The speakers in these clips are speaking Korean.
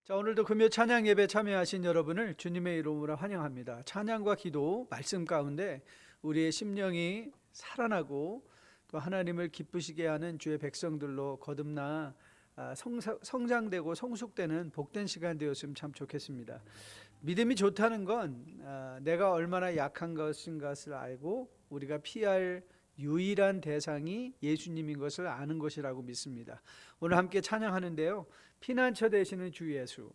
자, 오늘도 금요 찬양 예배 참여하신 여러분을 주님의 이름으로 환영합니다. 찬양과 기도, 말씀 가운데 우리의 심령이 살아나고 또 하나님을 기쁘시게 하는 주의 백성들로 거듭나 성장되고 성숙되는 복된 시간 되었으면 참 좋겠습니다. 믿음이 좋다는 건 내가 얼마나 약한 것인 것을 알고 우리가 피할 유일한 대상이 예수님인 것을 아는 것이라고 믿습니다. 오늘 함께 찬양하는데요, 피난처 되시는 주 예수,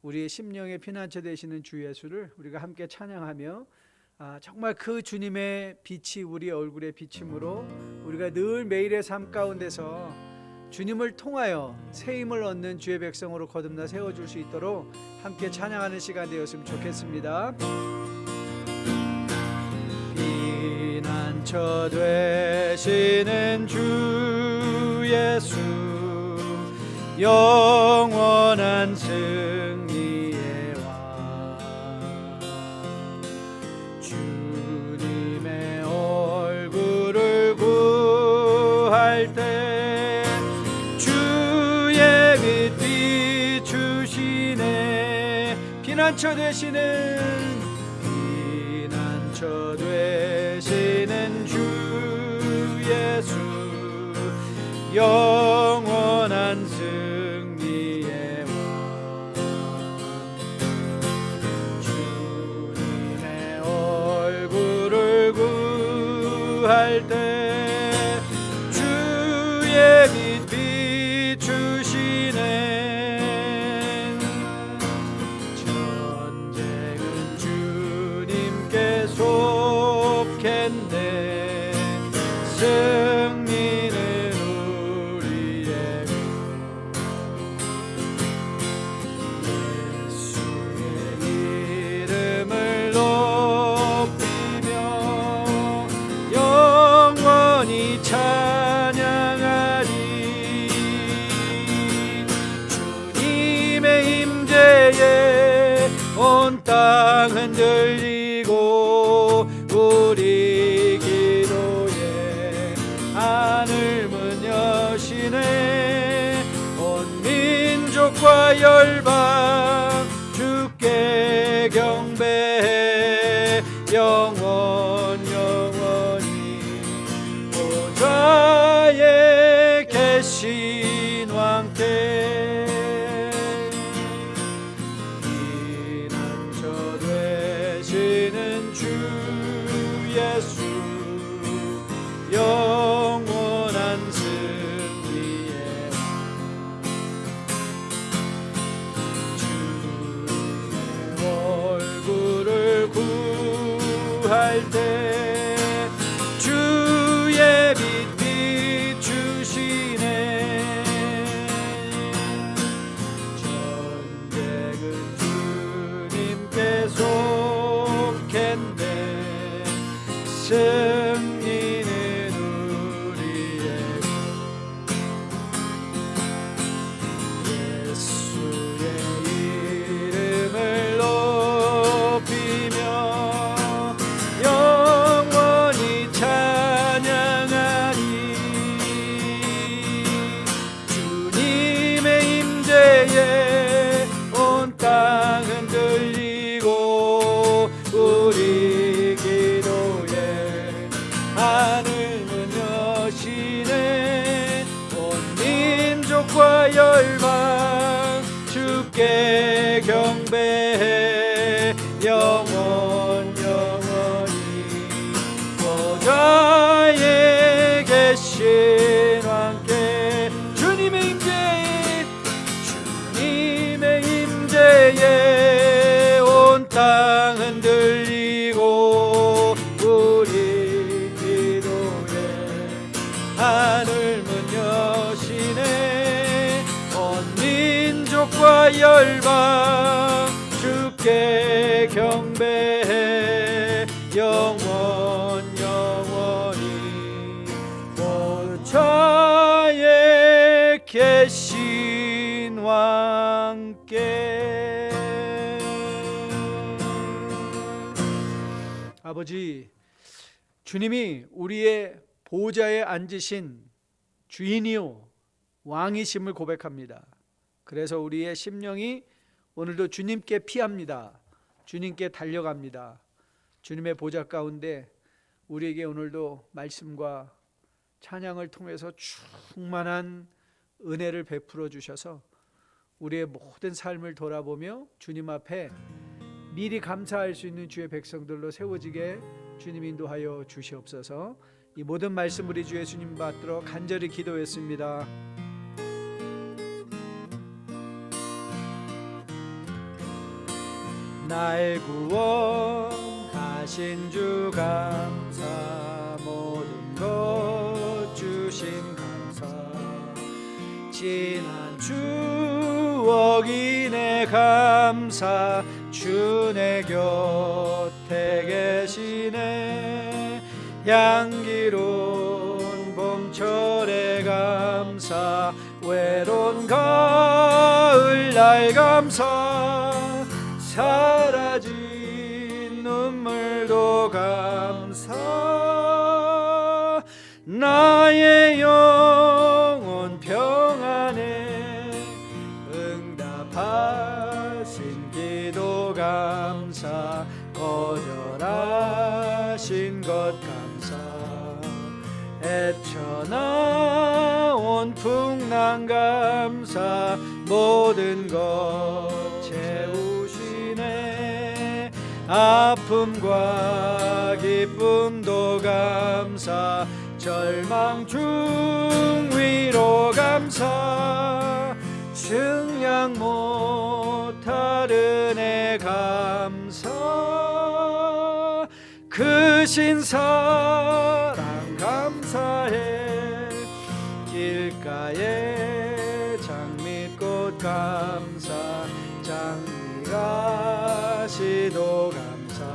우리의 심령의 피난처 되시는 주 예수를 우리가 함께 찬양하며 정말 그 주님의 빛이 우리의 얼굴에 비침으로 우리가 늘 매일의 삶 가운데서 주님을 통하여 새 힘을 얻는 주의 백성으로 거듭나 세워줄 수 있도록 함께 찬양하는 시간 되었으면 좋겠습니다. 피난처 되시는 주 예수, 영원한 승리의 왕, 주님의 얼굴을 구할 때 주의 빛 비추시네. 피난처 되시는 주 예수, 영원한 승리의 왕, 주님의 얼굴을 구할 때 주의 빛 비추시네. 전쟁은 주님께 속했네. 승리는 우리의 예수의 이름을 높이며 영원히 찬양하리. 주님의 임재에 온 땅 흔들리고 우리 하늘문 여시네. 온 민족과 열방 주께 경배해. 영원히 보좌에 계신 왕께 피난처 되시는 주 예수, 영원한 승리의 왕, 주님의 얼굴을 구할 때 주의 빛 비추시네. 전쟁은 주님께 속했네. 승리는 우리의 예수의 이름을 높이며 영원히 찬양하리. 주님의 임재에 온 땅 흔들리고 우리 기도에 하늘문 여시네. 온 민족과 열방 주께 경배해. 영원히 보좌에 계신 왕께 주님의 임재에 온 땅 흔들리고 우리 기도에 하늘문 여시네. 온 민족과 열방 주께 경배해. 영원히 보좌에 계신 왕께. 아버지, 주님이 우리의 보좌에 앉으신 주인이요 왕이심을 고백합니다. 그래서 우리의 심령이 오늘도 주님께 피합니다. 주님께 달려갑니다. 주님의 보좌 가운데 우리에게 오늘도 말씀과 찬양을 통해서 충만한 은혜를 베풀어 주셔서 우리의 모든 삶을 돌아보며 주님 앞에 미리 감사할 수 있는 주의 백성들로 세워지게 주님 인도하여 주시옵소서. 이 모든 말씀 우리 주 예수님 받들어 간절히 기도했습니다. 날 구원하신 주 감사, 모든 것 주신 감사, 지난 추억이 내 감사, 주 내 곁에 계시네. 향기로운 봄철의 감사, 외로운 가을날 감사, 사라진 눈물도 감사, 나의 영혼 평안에 응답하신 기도 감사, 거절하신 것 감사, 애쳐나온 풍랑 감사, 모든 것 채우시네. 아픔과 기쁨도 감사, 절망 중 위로 감사, 증량 못할 은혜 감사, 크신 사랑 감사해. 길가에 장미꽃 감사, 장미가 시도 감사,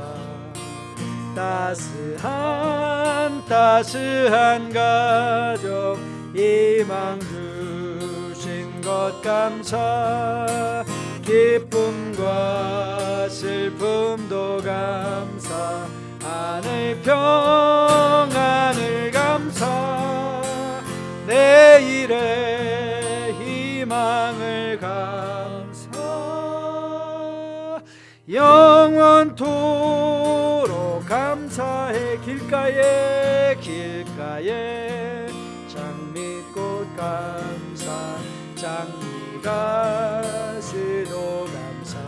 따스한 가정 희망 주신 것 감사, 기쁨과 슬픔도 감사, 하늘 평안을 감사, 내일의 희망을 감사, 영원토록 감사해. 길가에 장미꽃 감사, 장미가 시도 감사,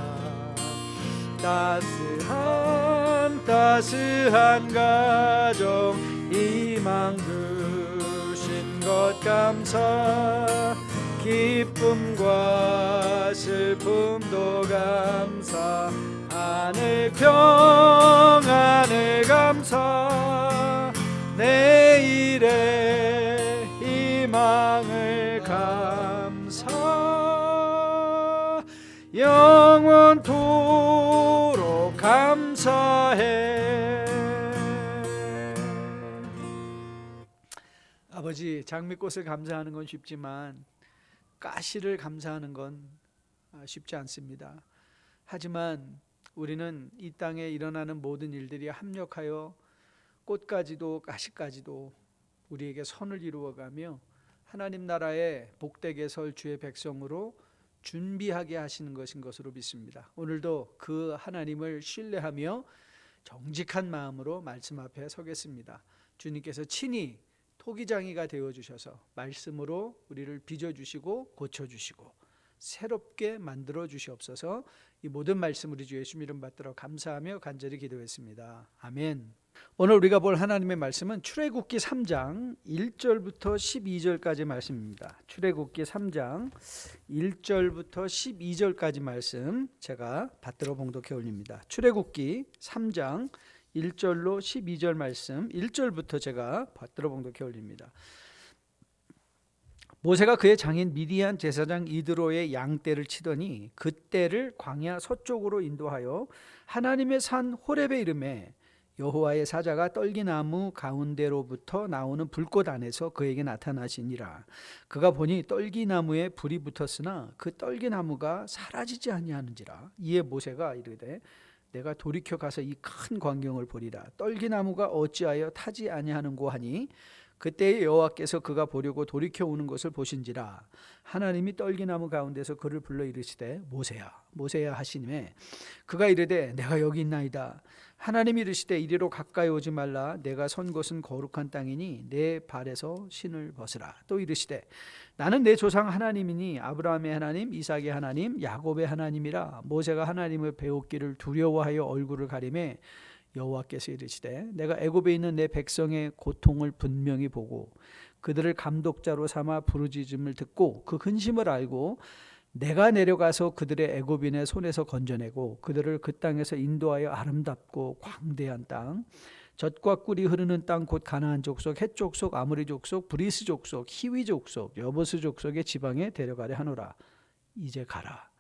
따스한 가정 희망 주신 것 감사, 기쁨과 슬픔도 감사, 하늘 평안을 감사, 내일의 희망을 감사, 영원토록 감사해. 아버지, 장미꽃을 감사하는 건 쉽지만 가시를 감사하는 건 쉽지 않습니다. 하지만 우리는 이 땅에 일어나는 모든 일들이 합력하여 꽃까지도 가시까지도 우리에게 선을 이루어가며 하나님 나라의 복되게 설 주의 백성으로 준비하게 하시는 것인 것으로 믿습니다. 오늘도 그 하나님을 신뢰하며 정직한 마음으로 말씀 앞에 서겠습니다. 주님께서 친히 토기장이가 되어주셔서 말씀으로 우리를 빚어주시고 고쳐주시고 새롭게 만들어 주시옵소서. 이 모든 말씀 우리 주 예수 이름 받들어 감사하며 간절히 기도했습니다. 아멘. 오늘 우리가 볼 하나님의 말씀은 출애굽기 3장 1절부터 12절까지 말씀입니다. 출애굽기 3장 1절부터 12절까지 말씀 제가 받들어 봉독해 올립니다. 출애굽기 3장 1절로 12절 말씀 1절부터 제가 받들어 봉독해 올립니다. 모세가 그의 장인 미디안 제사장 이드로의 양떼를 치더니 그 떼를 광야 서쪽으로 인도하여 하나님의 산 호렙에 이르매 여호와의 사자가 떨기나무 가운데로부터 나오는 불꽃 안에서 그에게 나타나시니라. 그가 보니 떨기나무에 불이 붙었으나 그 떨기나무가 사라지지 아니하는지라. 이에 모세가 이르되 내가 돌이켜 가서 이 큰 광경을 보리라. 떨기나무가 어찌하여 타지 아니하는고 하니 그때 여호와께서 그가 보려고 돌이켜 오는 것을 보신지라. 하나님이 떨기나무 가운데서 그를 불러 이르시되 모세야 모세야 하시니에 그가 이르되 내가 여기 있나이다. 하나님이 이르시되 이리로 가까이 오지 말라. 내가 선 곳은 거룩한 땅이니 내 발에서 신을 벗으라. 또 이르시되 나는 내 조상 하나님이니 아브라함의 하나님 이삭의 하나님 야곱의 하나님이라. 모세가 하나님을 배웠기를 두려워하여 얼굴을 가리매 여호와께서 이르시되 내가 애굽에 있는 내 백성의 고통을 분명히 보고 그들을 감독자로 삼아 부르짖음을 듣고 그 근심을 알고 내가 내려가서 그들의 애굽인의 손에서 건져내고 그들을 그 땅에서 인도하여 아름답고 광대한 땅 젖과 꿀이 흐르는 땅 곧 가나안 족속 헷 족속 아모리 족속 브리스 족속 히위 족속 여부스 족속의 지방에 데려가려 하노라. 이제 가라.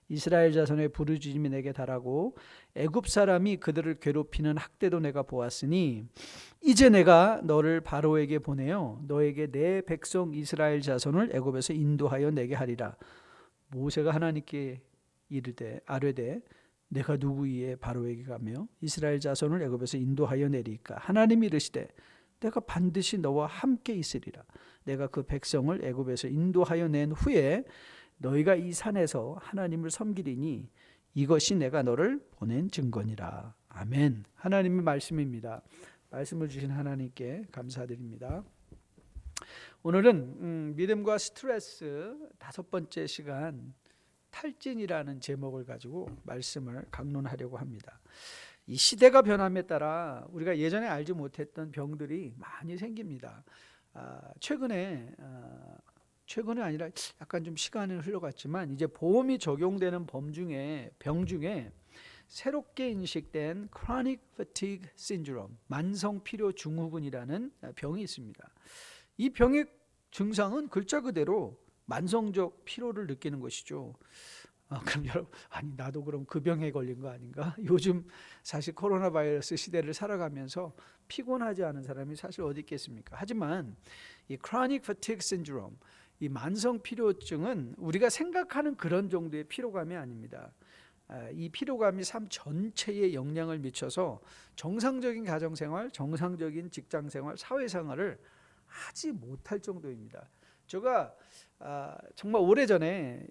이스라엘 자손의 부르짖음이 내게 달하고 애굽 사람이 그들을 괴롭히는 학대도 내가 보았으니 이제 내가 너를 바로에게 보내어 너에게 내 백성 이스라엘 자손을 애굽에서 인도하여 내게 하리라. 모세가 하나님께 이르되 아뢰되 내가 누구이에 바로에게 가며 이스라엘 자손을 애굽에서 인도하여 내리까. 하나님이 이르시되 내가 반드시 너와 함께 있으리라. 내가 그 백성을 애굽에서 인도하여 낸 후에 너희가 이 산에서 하나님을 섬기리니 이것이 내가 너를 보낸 증거니라. 아멘. 하나님의 말씀입니다. 말씀을 주신 하나님께 감사드립니다. 오늘은 믿음과 스트레스 5번째 시간 탈진이라는 제목을 가지고 말씀을 강론하려고 합니다. 이 시대가 변함에 따라 우리가 예전에 알지 못했던 병들이 많이 생깁니다. 최근에 아니라 약간 좀 시간이 흘러갔지만 이제 보험이 적용되는 병 중에 새롭게 인식된 chronic fatigue syndrome, 만성 피로 증후군이라는 병이 있습니다. 이 병의 증상은 글자 그대로 만성적 피로를 느끼는 것이죠. 그럼 여러분, 아니 나도 그럼 그 병에 걸린 거 아닌가? 요즘 사실 코로나 바이러스 시대를 살아가면서 피곤하지 않은 사람이 사실 어디 있겠습니까? 하지만 이 chronic fatigue syndrome, 이 만성 피로증은 우리가 생각하는 그런 정도의 피로감이 아닙니다. 이 피로감이 삶 전체에 영향을 미쳐서 정상적인 가정생활, 정상적인 직장생활, 사회생활을 하지 못할 정도입니다. 제가 정말 오래전에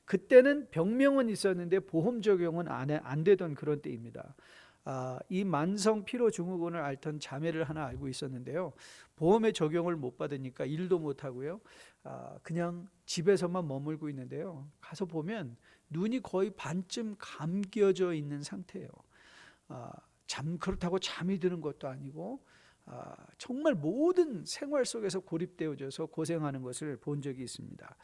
그때는 병명은 있었는데 보험 적용은 안 되던 그런 때입니다. 이 만성 피로 증후군을 앓던 자매를 하나 알고 있었는데요. 보험의 적용을 못 받으니까 일도 못 하고요. 그냥 집에서만 머물고 있는데요. 가서 보면 눈이 거의 반쯤 감겨져 있는 상태예요. 그렇다고 잠이 드는 것도 아니고 정말 모든 생활 속에서 고립되어져서 고생하는 것을 본 적이 있습니다.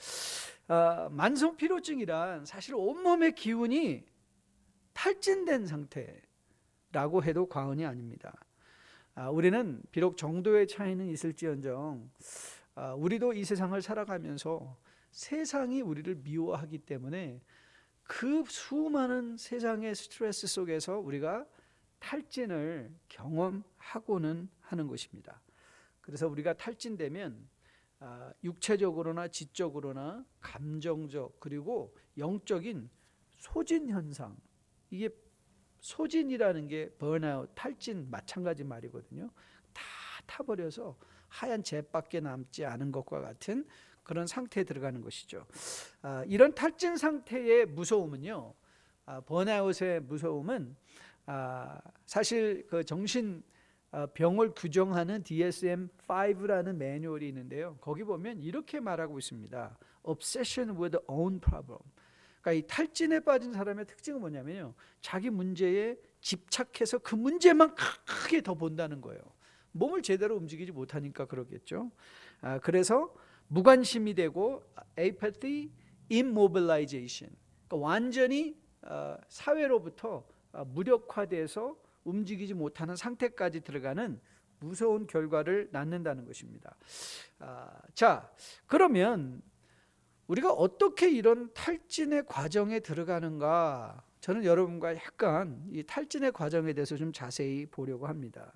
만성 피로증이란 사실 온몸의 기운이 탈진된 상태라고 해도 과언이 아닙니다. 우리는 비록 정도의 차이는 있을지언정 우리도 이 세상을 살아가면서 세상이 우리를 미워하기 때문에 그 수많은 세상의 스트레스 속에서 우리가 탈진을 경험하고는 하는 것입니다. 그래서 우리가 탈진되면 육체적으로나 지적으로나 감정적 그리고 영적인 소진 현상, 이게 소진이라는 게 번아웃, 탈진 마찬가지 말이거든요. 다 타버려서 하얀 잿밖에 남지 않은 것과 같은 그런 상태에 들어가는 것이죠. 이런 탈진 상태의 무서움은요, 번아웃의 무서움은 사실 그 정신 병을 규정하는 DSM-5라는 매뉴얼이 있는데요. 거기 보면 이렇게 말하고 있습니다. Obsession with own problem. 그러니까 이 탈진에 빠진 사람의 특징은 뭐냐면요, 자기 문제에 집착해서 그 문제만 크게 더 본다는 거예요. 몸을 제대로 움직이지 못하니까 그러겠죠. 그래서 무관심이 되고 apathy, immobilization. 그러니까 완전히 사회로부터 무력화돼서 움직이지 못하는 상태까지 들어가는 무서운 결과를 낳는다는 것입니다. 자, 그러면 우리가 어떻게 이런 탈진의 과정에 들어가는가? 저는 여러분과 약간 이 탈진의 과정에 대해서 좀 자세히 보려고 합니다.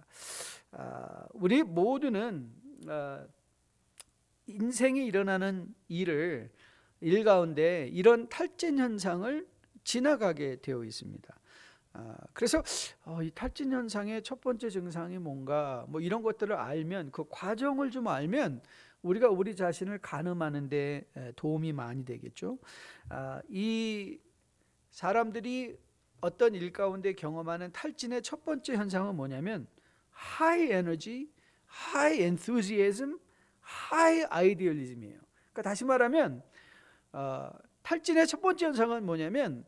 우리 모두는 인생에 일어나는 일 가운데 이런 탈진 현상을 지나가게 되어 있습니다. 그래서 이 탈진 현상의 첫 번째 증상이 뭔가 뭐 이런 것들을 알면 그 과정을 좀 알면 우리가 우리 자신을 가늠하는 데 도움이 많이 되겠죠. 이 사람들이 어떤 일 가운데 경험하는 탈진의 첫 번째 현상은 뭐냐면 high energy, high enthusiasm, high idealism이에요. 그러니까 다시 말하면 탈진의 첫 번째 현상은 뭐냐면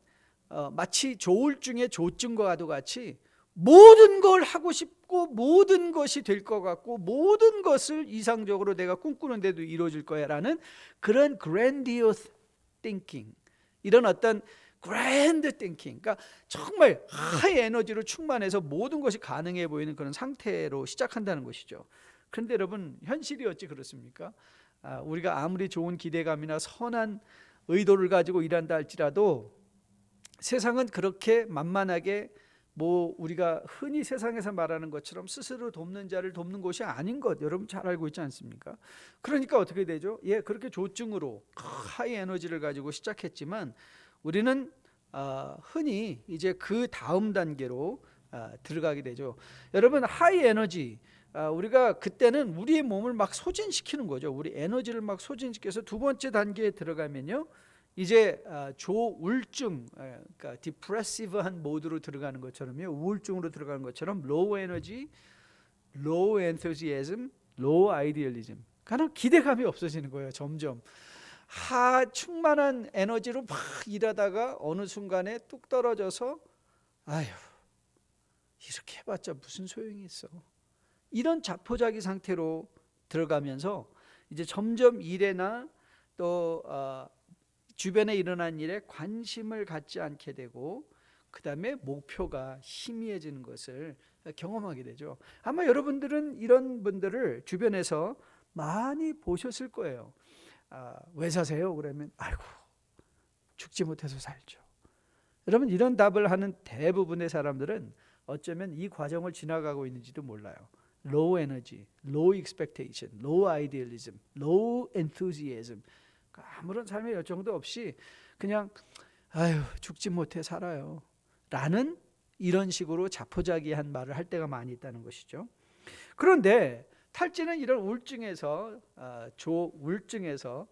마치 조울증의 조증과도 같이 모든 걸 하고 싶고 모든 것이 될 것 같고 모든 것을 이상적으로 내가 꿈꾸는데도 이루어질 거야 라는 그런 grandiose thinking, 이런 어떤 grand thinking, 그러니까 정말 하이 에너지로 충만해서 모든 것이 가능해 보이는 그런 상태로 시작한다는 것이죠. 그런데 여러분, 현실이 어찌 그렇습니까? 우리가 아무리 좋은 기대감이나 선한 의도를 가지고 일한다 할지라도 세상은 그렇게 만만하게 뭐 우리가 흔히 세상에서 말하는 것처럼 스스로 돕는 자를 돕는 것이 아닌 것 여러분 잘 알고 있지 않습니까? 그러니까 어떻게 되죠? 그렇게 조증으로 하이 에너지를 가지고 시작했지만 우리는 흔히 이제 그 다음 단계로 들어가게 되죠. 여러분, 하이 에너지, 우리가 그때는 우리의 몸을 막 소진시키는 거죠. 우리 에너지를 막 소진시켜서 두 번째 단계에 들어가면요, 이제 조우울증, 그러니까 디프레시브한 모드로 들어가는 것처럼요, 우울증으로 들어가는 것처럼 로우 에너지, 로우 엔투지애즘, 로우 아이디얼리즘, 가장 기대감이 없어지는 거예요. 점점 충만한 에너지로 막 일하다가 어느 순간에 뚝 떨어져서 아휴, 이렇게 해봤자 무슨 소용이 있어, 이런 자포자기 상태로 들어가면서 이제 점점 일에나 또 주변에 일어난 일에 관심을 갖지 않게 되고 그 다음에 목표가 희미해지는 것을 경험하게 되죠. 아마 여러분들은 이런 분들을 주변에서 많이 보셨을 거예요. 왜 사세요? 그러면 아이고, 죽지 못해서 살죠. 여러분, 이런 답을 하는 대부분의 사람들은 어쩌면 이 과정을 지나가고 있는지도 몰라요. low energy, low expectation, low idealism, low enthusiasm, 아무런 삶의 열정도 없이 그냥 아유, 죽지 못해 살아요 라는 이런 식으로 자포자기한 말을 할 때가 많이 있다는 것이죠. 그런데 탈진은 이런 우울증에서 조우울증에서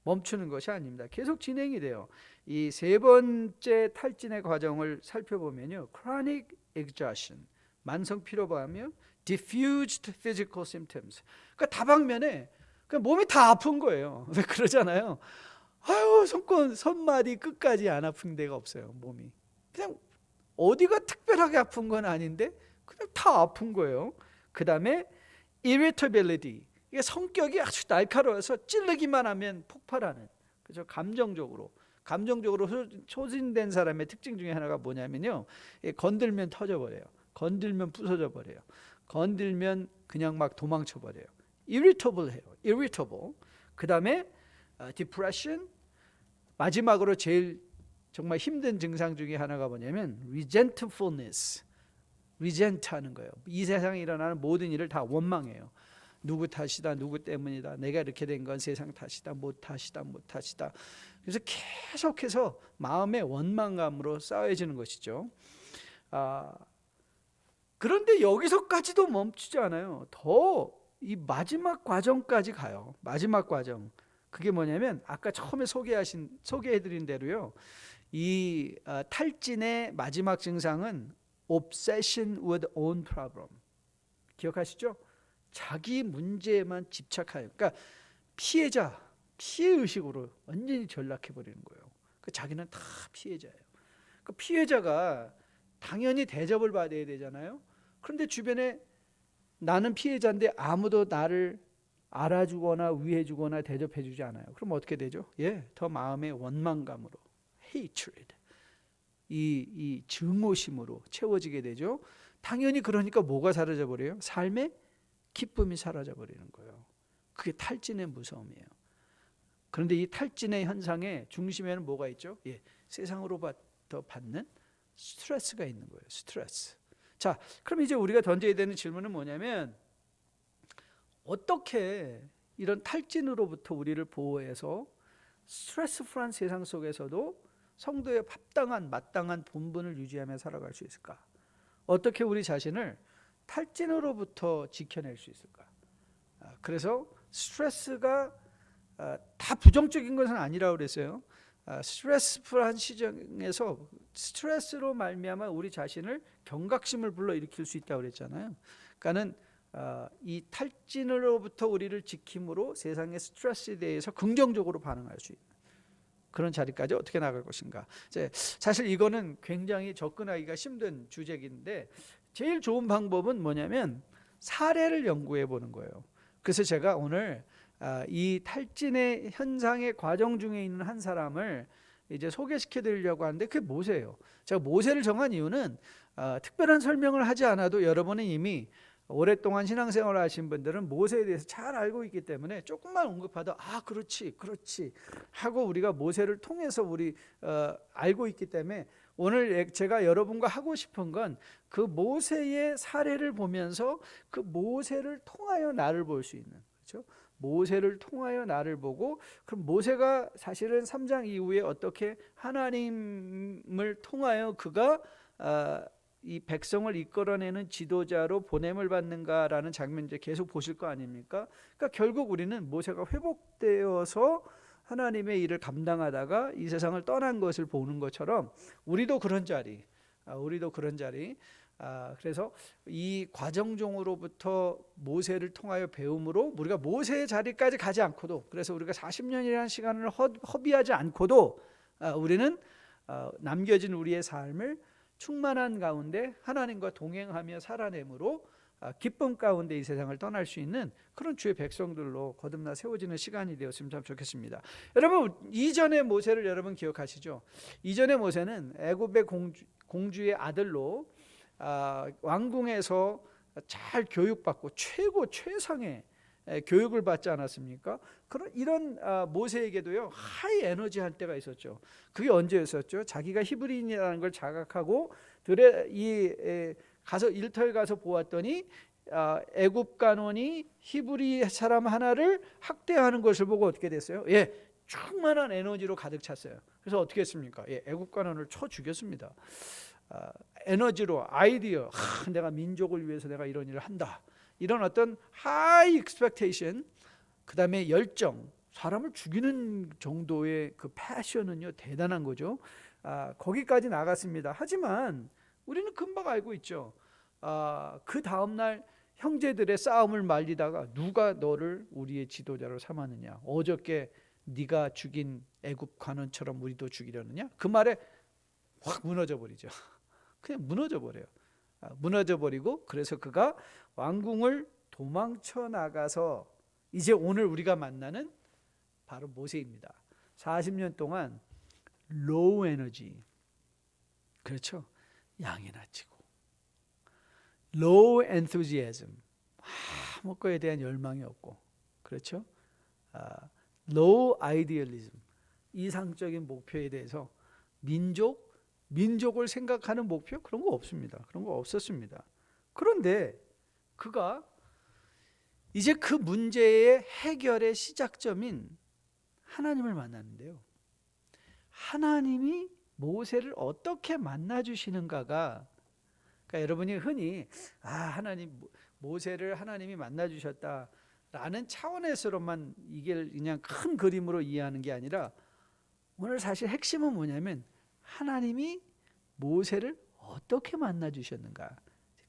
멈추는 것이 아닙니다. 계속 진행이 돼요. 이 세 번째 탈진의 과정을 살펴보면요, chronic exhaustion, 만성 피로감이며 diffused physical symptoms, 그러니까 다방면에 그냥 몸이 다 아픈 거예요. 왜 그러잖아요. 아유, 손마디 끝까지 안 아픈 데가 없어요. 몸이 그냥 어디가 특별하게 아픈 건 아닌데 그냥 다 아픈 거예요. 그 다음에 irritability, 이게 성격이 아주 날카로워서 찌르기만 하면 폭발하는, 그죠? 감정적으로 소진된 사람의 특징 중에 하나가 뭐냐면요, 건들면 터져버려요. 건들면 부서져 버려요. 건들면 그냥 막 도망쳐 버려요. irritable 해요. irritable. 그 다음에 depression. 마지막으로 제일 정말 힘든 증상 중에 하나가 뭐냐면 resentfulness. resent 하는 거예요. 이 세상에 일어나는 모든 일을 다 원망해요. 누구 탓이다, 누구 때문이다, 내가 이렇게 된 건 세상 탓이다, 못 탓이다. 그래서 계속해서 마음의 원망감으로 쌓여지는 것이죠. 그런데 여기서까지도 멈추지 않아요. 더 이 마지막 과정까지 가요. 마지막 과정. 그게 뭐냐면 아까 처음에 소개해드린 대로요, 이 탈진의 마지막 증상은 obsession with own problem. 기억하시죠? 자기 문제에만 집착하여, 그러니까 피해의식으로 완전히 전락해버리는 거예요. 그러니까 자기는 다 피해자예요. 그 피해자가 당연히 대접을 받아야 되잖아요. 그런데 주변에 나는 피해자인데 아무도 나를 알아주거나 위해주거나 대접해주지 않아요. 그럼 어떻게 되죠? 더 마음의 원망감으로, hatred, 이 증오심으로 채워지게 되죠. 당연히 그러니까 뭐가 사라져버려요? 삶의 기쁨이 사라져버리는 거예요. 그게 탈진의 무서움이에요. 그런데 이 탈진의 현상의 중심에는 뭐가 있죠? 세상으로부터 받는 스트레스가 있는 거예요. 스트레스. 자, 그럼 이제 우리가 던져야 되는 질문은 뭐냐면, 어떻게 이런 탈진으로부터 우리를 보호해서 스트레스풀한 세상 속에서도 성도의 합당한 마땅한 본분을 유지하며 살아갈 수 있을까? 어떻게 우리 자신을 탈진으로부터 지켜낼 수 있을까? 그래서 스트레스가 다 부정적인 것은 아니라고 그랬어요. 스트레스풀한 시정에서 스트레스로 말미암아 우리 자신을 경각심을 불러일으킬 수 있다고 그랬잖아요. 그러니까는 이 탈진으로부터 우리를 지킴으로 세상의 스트레스에 대해서 긍정적으로 반응할 수 있는 그런 자리까지 어떻게 나갈 것인가. 사실 이거는 굉장히 접근하기가 힘든 주제인데 제일 좋은 방법은 뭐냐면 사례를 연구해 보는 거예요. 그래서 제가 오늘 이 탈진의 현상의 과정 중에 있는 한 사람을 이제 소개시켜 드리려고 하는데 그게 모세예요. 제가 모세를 정한 이유는 특별한 설명을 하지 않아도 여러분은 이미 오랫동안 신앙생활을 하신 분들은 모세에 대해서 잘 알고 있기 때문에 조금만 언급하다 그렇지 하고 우리가 모세를 통해서 우리 알고 있기 때문에 오늘 제가 여러분과 하고 싶은 건 그 모세의 사례를 보면서 그 모세를 통하여 나를 볼 수 있는, 그렇죠? 모세를 통하여 나를 보고, 그럼 모세가 사실은 3장 이후에 어떻게 하나님을 통하여 그가 이 백성을 이끌어내는 지도자로 보냄을 받는가라는 장면 이제 계속 보실 거 아닙니까? 그러니까 결국 우리는 모세가 회복되어서 하나님의 일을 감당하다가 이 세상을 떠난 것을 보는 것처럼 우리도 그런 자리. 그래서 이 과정 중으로부터 모세를 통하여 배움으로 우리가 모세의 자리까지 가지 않고도, 그래서 우리가 40년이라는 시간을 허비하지 않고도 우리는 남겨진 우리의 삶을 충만한 가운데 하나님과 동행하며 살아내므로 기쁨 가운데 이 세상을 떠날 수 있는 그런 주의 백성들로 거듭나 세워지는 시간이 되었으면 참 좋겠습니다. 여러분, 이전의 모세를 여러분 기억하시죠? 이전의 모세는 애굽의 공주의 아들로 왕궁에서 잘 교육받고 최상의 교육을 받지 않았습니까? 이런 모세에게도요 하이 에너지 할 때가 있었죠. 그게 언제였었죠? 자기가 히브리인이라는 걸 자각하고 가서 일터에 가서 보았더니 애굽 간원이 히브리 사람 하나를 학대하는 것을 보고 어떻게 됐어요? 충만한 에너지로 가득 찼어요. 그래서 어떻게 했습니까? 애굽 간원을 쳐 죽였습니다. 에너지로, 아이디어, 내가 민족을 위해서 내가 이런 일을 한다, 이런 어떤 하이 익스펙테이션, 그 다음에 열정, 사람을 죽이는 정도의 그 패션은요 대단한 거죠. 거기까지 나갔습니다. 하지만 우리는 금방 알고 있죠. 그 다음날 형제들의 싸움을 말리다가 누가 너를 우리의 지도자로 삼았느냐, 어저께 네가 죽인 애굽 관원처럼 우리도 죽이려느냐, 그 말에 확 무너져 버리죠. 그냥 무너져 버려요. 무너져 버리고, 그래서 그가 왕궁을 도망쳐 나가서 이제 오늘 우리가 만나는 바로 모세입니다. 40년 동안 로우 에너지, 그렇죠? 양이나 치고 로우 엔투지애즘, 아무 거에 대한 열망이 없고, 그렇죠? 로우 아이디얼리즘, 이상적인 목표에 대해서 민족을 생각하는 목표, 그런 거 없습니다. 그런 거 없었습니다. 그런데 그가 이제 그 문제의 해결의 시작점인 하나님을 만났는데요, 하나님이 모세를 어떻게 만나주시는가가, 그러니까 여러분이 흔히 모세를 하나님이 만나주셨다라는 차원에서만 이게 그냥 큰 그림으로 이해하는 게 아니라, 오늘 사실 핵심은 뭐냐면 하나님이 모세를 어떻게 만나주셨는가,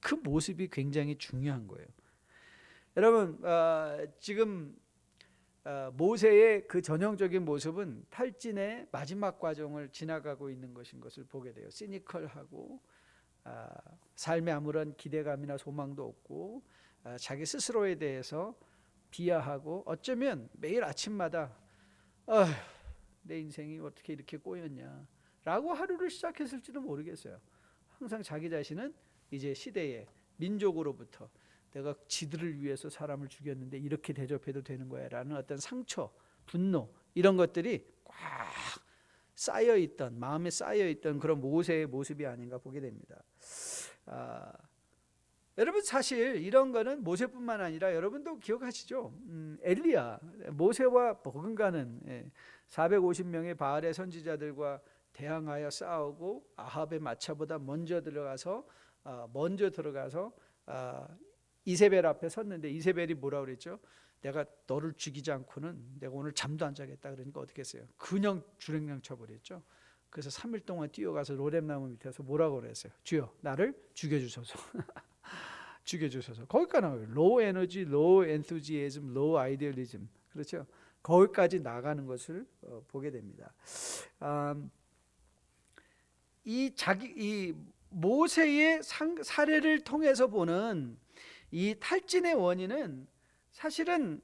그 모습이 굉장히 중요한 거예요. 여러분, 지금 모세의 그 전형적인 모습은 탈진의 마지막 과정을 지나가고 있는 것을 보게 돼요. 시니컬하고 삶에 아무런 기대감이나 소망도 없고, 자기 스스로에 대해서 비하하고, 어쩌면 매일 아침마다 내 인생이 어떻게 이렇게 꼬였냐 라고 하루를 시작했을지도 모르겠어요. 항상 자기 자신은 이제 시대의 민족으로부터 내가 지들을 위해서 사람을 죽였는데 이렇게 대접해도 되는 거야 라는 어떤 상처, 분노, 이런 것들이 꽉 쌓여있던, 마음에 쌓여있던 그런 모세의 모습이 아닌가 보게 됩니다. 여러분, 사실 이런 거는 모세뿐만 아니라 여러분도 기억하시죠? 엘리야, 모세와 버금가는 450명의 바알의 선지자들과 대항하여 싸우고 아합의 마차보다 먼저 들어가서 이세벨 앞에 섰는데 이세벨이 뭐라 그랬죠? 내가 너를 죽이지 않고는 내가 오늘 잠도 안 자겠다. 그러니까 어떻게 했어요? 그냥 주랭랑 쳐버렸죠. 그래서 3일 동안 뛰어가서 로뎀나무 밑에서 뭐라고 그랬어요? 주여 나를 죽여주소서. 죽여주소서. 거기까지 나와요. 로우 에너지, 로우 엔투지애즘, 로우 아이디얼리즘. 그렇죠? 거기까지 나가는 것을 보게 됩니다. 이 모세의 사례를 통해서 보는 이 탈진의 원인은 사실은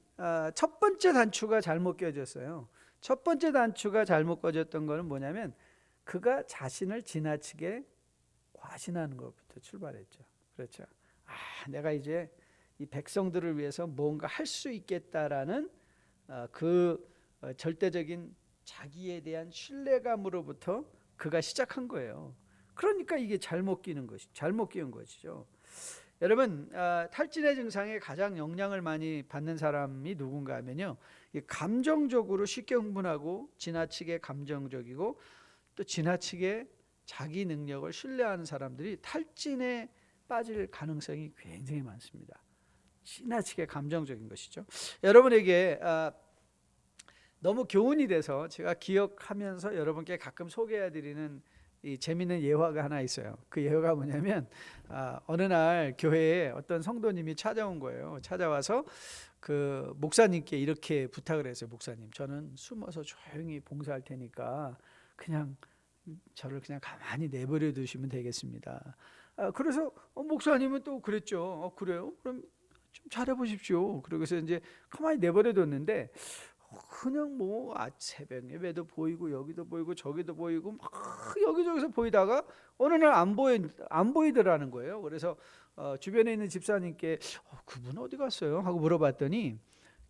첫 번째 단추가 잘못 껴졌어요. 첫 번째 단추가 잘못 껴졌던 거는 뭐냐면 그가 자신을 지나치게 과신하는 것부터 출발했죠. 그렇죠. 내가 이제 이 백성들을 위해서 뭔가 할 수 있겠다라는 절대적인 자기에 대한 신뢰감으로부터 그가 시작한 거예요. 그러니까 이게 잘못 끼운 것이죠. 여러분, 탈진의 증상에 가장 영향을 많이 받는 사람이 누군가 하면요, 감정적으로 쉽게 흥분하고 지나치게 감정적이고 또 지나치게 자기 능력을 신뢰하는 사람들이 탈진에 빠질 가능성이 굉장히 많습니다. 지나치게 감정적인 것이죠. 여러분에게 너무 교훈이 돼서 제가 기억하면서 여러분께 가끔 소개해드리는 이 재미있는 예화가 하나 있어요. 그 예화가 뭐냐면 어느 날 교회에 어떤 성도님이 찾아온 거예요. 찾아와서 그 목사님께 이렇게 부탁을 했어요. 목사님, 저는 숨어서 조용히 봉사할 테니까 그냥 저를 그냥 가만히 내버려 두시면 되겠습니다. 그래서 목사님은 또 그랬죠. 그래요? 그럼 좀 잘해보십시오. 그러고서 이제 가만히 내버려 뒀는데 그냥 새벽 예배도 보이고 여기도 보이고 저기도 보이고 막 여기저기서 보이다가 어느 날 안 보이더라는 거예요. 그래서 주변에 있는 집사님께 그분 어디 갔어요? 하고 물어봤더니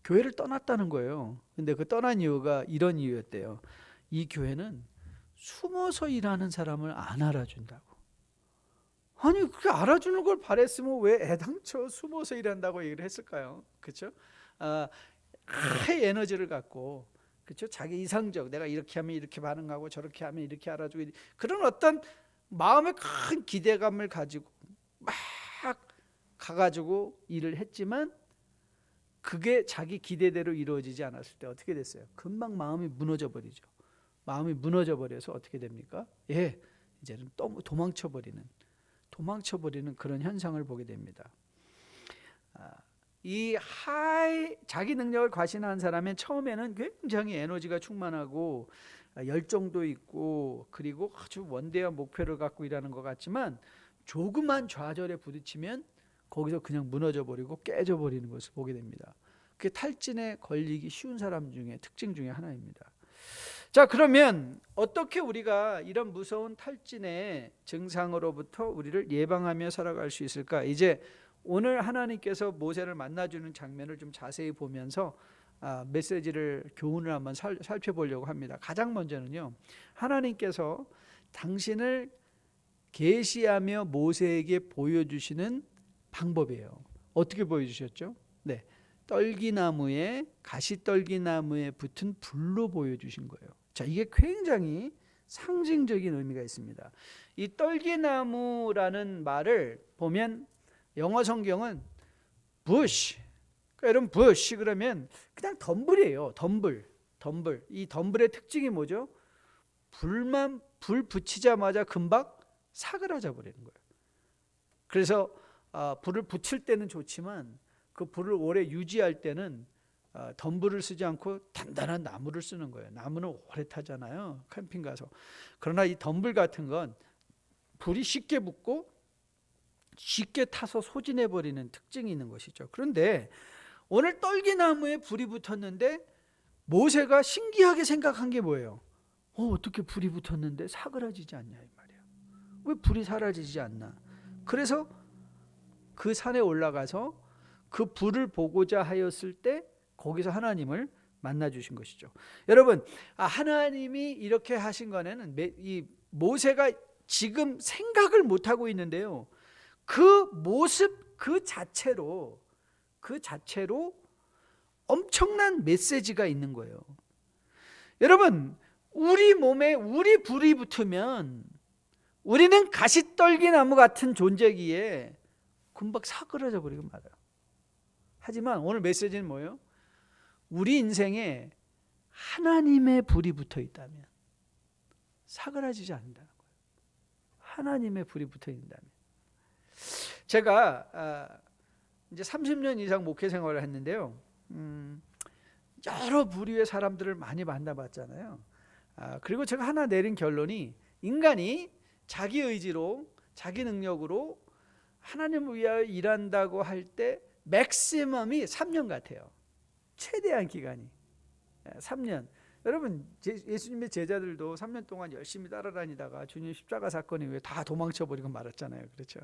교회를 떠났다는 거예요. 근데 그 떠난 이유가 이런 이유였대요. 이 교회는 숨어서 일하는 사람을 안 알아준다고. 아니 그렇게 알아주는 걸 바랬으면 왜 애당초 숨어서 일한다고 얘기를 했을까요? 그렇죠? 하이 에너지를 갖고, 그렇죠? 자기 이상적, 내가 이렇게 하면 이렇게 반응하고 저렇게 하면 이렇게 알아주고, 그런 어떤 마음의 큰 기대감을 가지고 막 가가지고 일을 했지만 그게 자기 기대대로 이루어지지 않았을 때 어떻게 됐어요? 금방 마음이 무너져 버리죠. 마음이 무너져 버려서 어떻게 됩니까? 이제는 또 도망쳐 버리는 그런 현상을 보게 됩니다. 자기 능력을 과신한 사람은 처음에는 굉장히 에너지가 충만하고 열정도 있고 그리고 아주 원대한 목표를 갖고 일하는 것 같지만 조그만 좌절에 부딪히면 거기서 그냥 무너져 버리고 깨져 버리는 것을 보게 됩니다. 그게 탈진에 걸리기 쉬운 사람 중에 특징 중에 하나입니다. 자, 그러면 어떻게 우리가 이런 무서운 탈진의 증상으로부터 우리를 예방하며 살아갈 수 있을까? 이제 오늘 하나님께서 모세를 만나주는 장면을 좀 자세히 보면서 교훈을 한번 살펴보려고 합니다. 가장 먼저는요, 하나님께서 당신을 계시하며 모세에게 보여주시는 방법이에요. 어떻게 보여주셨죠? 네, 가시떨기나무에 붙은 불로 보여주신 거예요. 자, 이게 굉장히 상징적인 의미가 있습니다. 이 떨기나무라는 말을 보면 영어 성경은 bush, 그러니까 여러분 bush 그러면 그냥 덤불이에요. 덤불. 이 덤불의 특징이 뭐죠? 불 붙이자마자 금방 사그라져 버리는 거예요. 그래서 불을 붙일 때는 좋지만 그 불을 오래 유지할 때는 덤불을 쓰지 않고 단단한 나무를 쓰는 거예요. 나무는 오래 타잖아요, 캠핑 가서. 그러나 이 덤불 같은 건 불이 쉽게 붙고 쉽게 타서 소진해버리는 특징이 있는 것이죠. 그런데 오늘 떨기나무에 불이 붙었는데 모세가 신기하게 생각한 게 뭐예요? 어떻게 불이 붙었는데 사그라지지 않냐 이 말이에요. 왜 불이 사라지지 않나? 그래서 그 산에 올라가서 그 불을 보고자 하였을 때 거기서 하나님을 만나 주신 것이죠. 여러분, 하나님이 이렇게 하신 거는 이 모세가 지금 생각을 못 하고 있는데요. 그 모습 그 자체로 엄청난 메시지가 있는 거예요. 여러분, 우리 몸에 우리 불이 붙으면 우리는 가시떨기나무 같은 존재기에 금방 사그러져 버리고 말아요. 하지만 오늘 메시지는 뭐예요? 우리 인생에 하나님의 불이 붙어 있다면 사그라지지 않는다는 거예요. 하나님의 불이 붙어 있다면. 제가 이제 30년 이상 목회 생활을 했는데요. 여러 부류의 사람들을 많이 만나봤잖아요. 그리고 제가 하나 내린 결론이 인간이 자기 의지로 자기 능력으로 하나님을 위하여 일한다고 할 때 맥시멈이 3년 같아요. 최대한 기간이 3년. 여러분 예수님의 제자들도 3년 동안 열심히 따라다니다가 주님 십자가 사건 이후에 다 도망쳐버리고 말았잖아요. 그렇죠?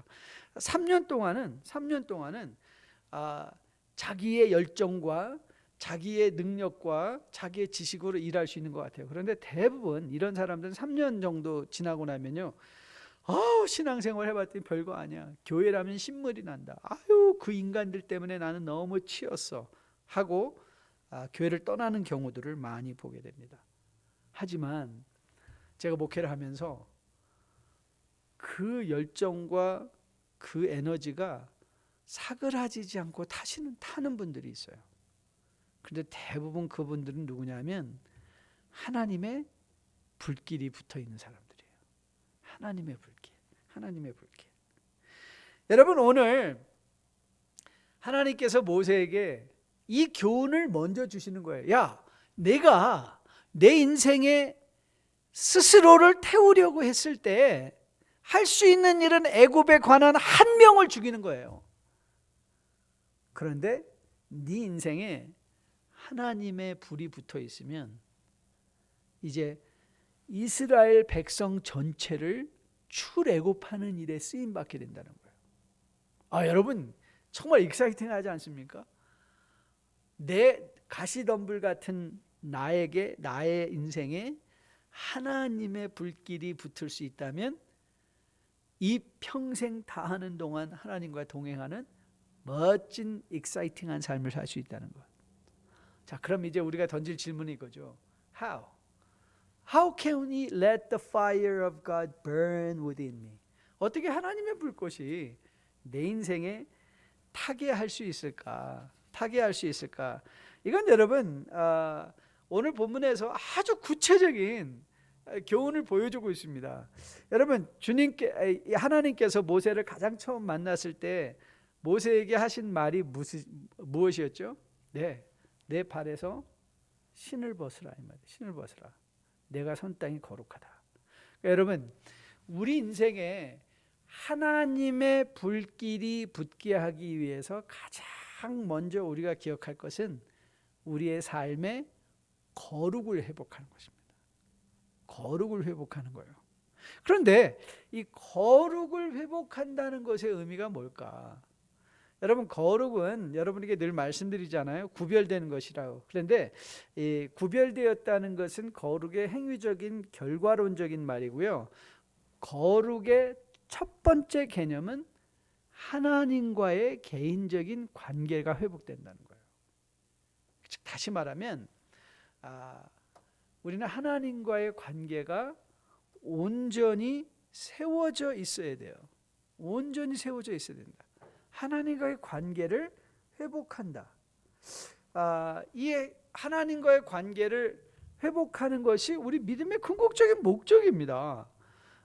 3년 동안은 자기의 열정과 자기의 능력과 자기의 지식으로 일할 수 있는 것 같아요. 그런데 대부분 이런 사람들은 3년 정도 지나고 나면요, 신앙생활 해봤더니 별거 아니야. 교회라면 신물이 난다. 아유, 그 인간들 때문에 나는 너무 치였어 하고 교회를 떠나는 경우들을 많이 보게 됩니다. 하지만 제가 목회를 하면서 그 열정과 그 에너지가 사그라지지 않고 타는 분들이 있어요. 그런데 대부분 그분들은 누구냐면 하나님의 불길이 붙어 있는 사람들이에요. 하나님의 불길. 여러분, 오늘 하나님께서 모세에게 이 교훈을 먼저 주시는 거예요. 야, 내가 내 인생에 스스로를 태우려고 했을 때 할 수 있는 일은 애굽에 관한 한 명을 죽이는 거예요. 그런데 네 인생에 하나님의 불이 붙어 있으면 이제 이스라엘 백성 전체를 출애굽하는 일에 쓰임 받게 된다는 거예요. 여러분 정말 익사이팅하지 않습니까? 내 가시덤불 같은 나의 인생에 하나님의 불길이 붙을 수 있다면 이 평생 다 하는 동안 하나님과 동행하는 멋진 익사이팅한 삶을 살 수 있다는 것. 자, 그럼 이제 우리가 던질 질문이 이거죠. How can we let the fire of God burn within me? 어떻게 하나님의 불꽃이 내 인생에 타게 수 있을까? 이건 여러분 오늘 본문에서 아주 구체적인 교훈을 보여주고 있습니다. 여러분, 하나님께서 모세를 가장 처음 만났을 때 모세에게 하신 말이 무엇이었죠? 내 발에서 신을 벗으라, 이 말이에요. 신을 벗으라. 내가 선 땅이 거룩하다. 그러니까 여러분, 우리 인생에 하나님의 불길이 붙게 하기 위해서 가장 먼저 우리가 기억할 것은 우리의 삶의 거룩을 회복하는 것입니다. 거룩을 회복하는 거예요. 그런데 이 거룩을 회복한다는 것의 의미가 뭘까? 여러분, 거룩은 여러분에게 늘 말씀드리잖아요. 구별되는 것이라고. 그런데 이 구별되었다는 것은 거룩의 행위적인 결과론적인 말이고요. 거룩의 첫 번째 개념은 하나님과의 개인적인 관계가 회복된다는 거예요. 즉 다시 말하면 우리는 하나님과의 관계가 온전히 세워져 있어야 돼요. 온전히 세워져 있어야 된다. 하나님과의 관계를 회복한다. 이 하나님과의 관계를 회복하는 것이 우리 믿음의 궁극적인 목적입니다.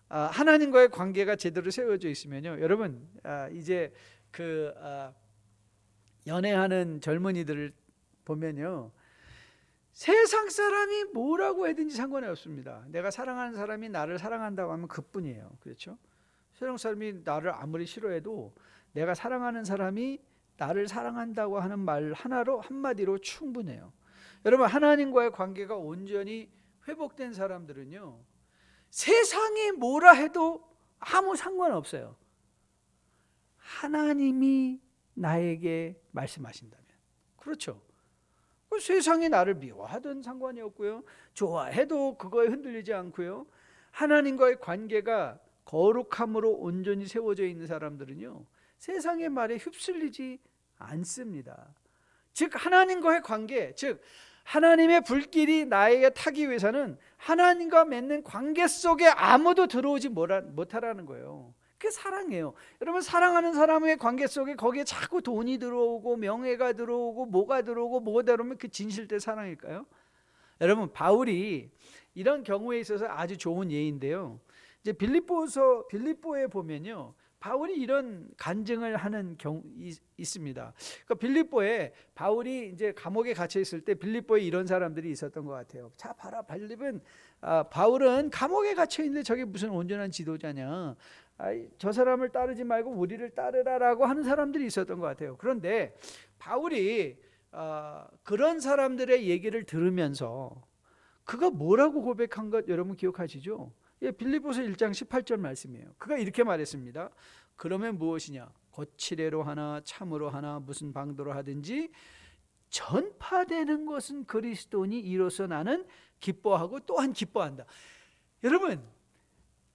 하나님과의 관계가 제대로 세워져 있으면요, 여러분 이제 연애하는 젊은이들을 보면요, 세상 사람이 뭐라고 하든지 상관이 없습니다. 내가 사랑하는 사람이 나를 사랑한다고 하면 그뿐이에요. 그렇죠? 세상 사람이 나를 아무리 싫어해도 내가 사랑하는 사람이 나를 사랑한다고 하는 말 한마디로 충분해요. 여러분, 하나님과의 관계가 온전히 회복된 사람들은요, 세상이 뭐라 해도 아무 상관없어요. 하나님이 나에게 말씀하신다면. 그렇죠? 세상이 나를 미워하든 상관이 없고요, 좋아해도 그거에 흔들리지 않고요, 하나님과의 관계가 거룩함으로 온전히 세워져 있는 사람들은요, 세상의 말에 휩쓸리지 않습니다. 즉 하나님과의 관계, 즉 하나님의 불길이 나에게 타기 위해서는 하나님과 맺는 관계 속에 아무도 들어오지 못하라는 거예요. 그게 사랑이에요. 여러분, 사랑하는 사람의 관계 속에 거기에 자꾸 돈이 들어오고 명예가 들어오고 뭐가 들어오면 그 진실된 사랑일까요? 여러분, 바울이 이런 경우에 있어서 아주 좋은 예인데요. 이제 빌립보에 보면요, 바울이 이런 간증을 하는 경우 있습니다. 그러니까 빌립보에 바울이 이제 감옥에 갇혀 있을 때 빌립보에 이런 사람들이 있었던 것 같아요. 자, 봐라, 바울은 감옥에 갇혀 있는데 저게 무슨 온전한 지도자냐? 저 사람을 따르지 말고 우리를 따르라라고 하는 사람들이 있었던 것 같아요. 그런데 바울이 그런 사람들의 얘기를 들으면서 그가 뭐라고 고백한 것 여러분 기억하시죠? 예, 빌립보서 1장 18절 말씀이에요. 그가 이렇게 말했습니다. 그러면 무엇이냐? 거칠애로 하나 참으로 하나 무슨 방도로 하든지 전파되는 것은 그리스도니 이로써 나는 기뻐하고 또한 기뻐한다. 여러분,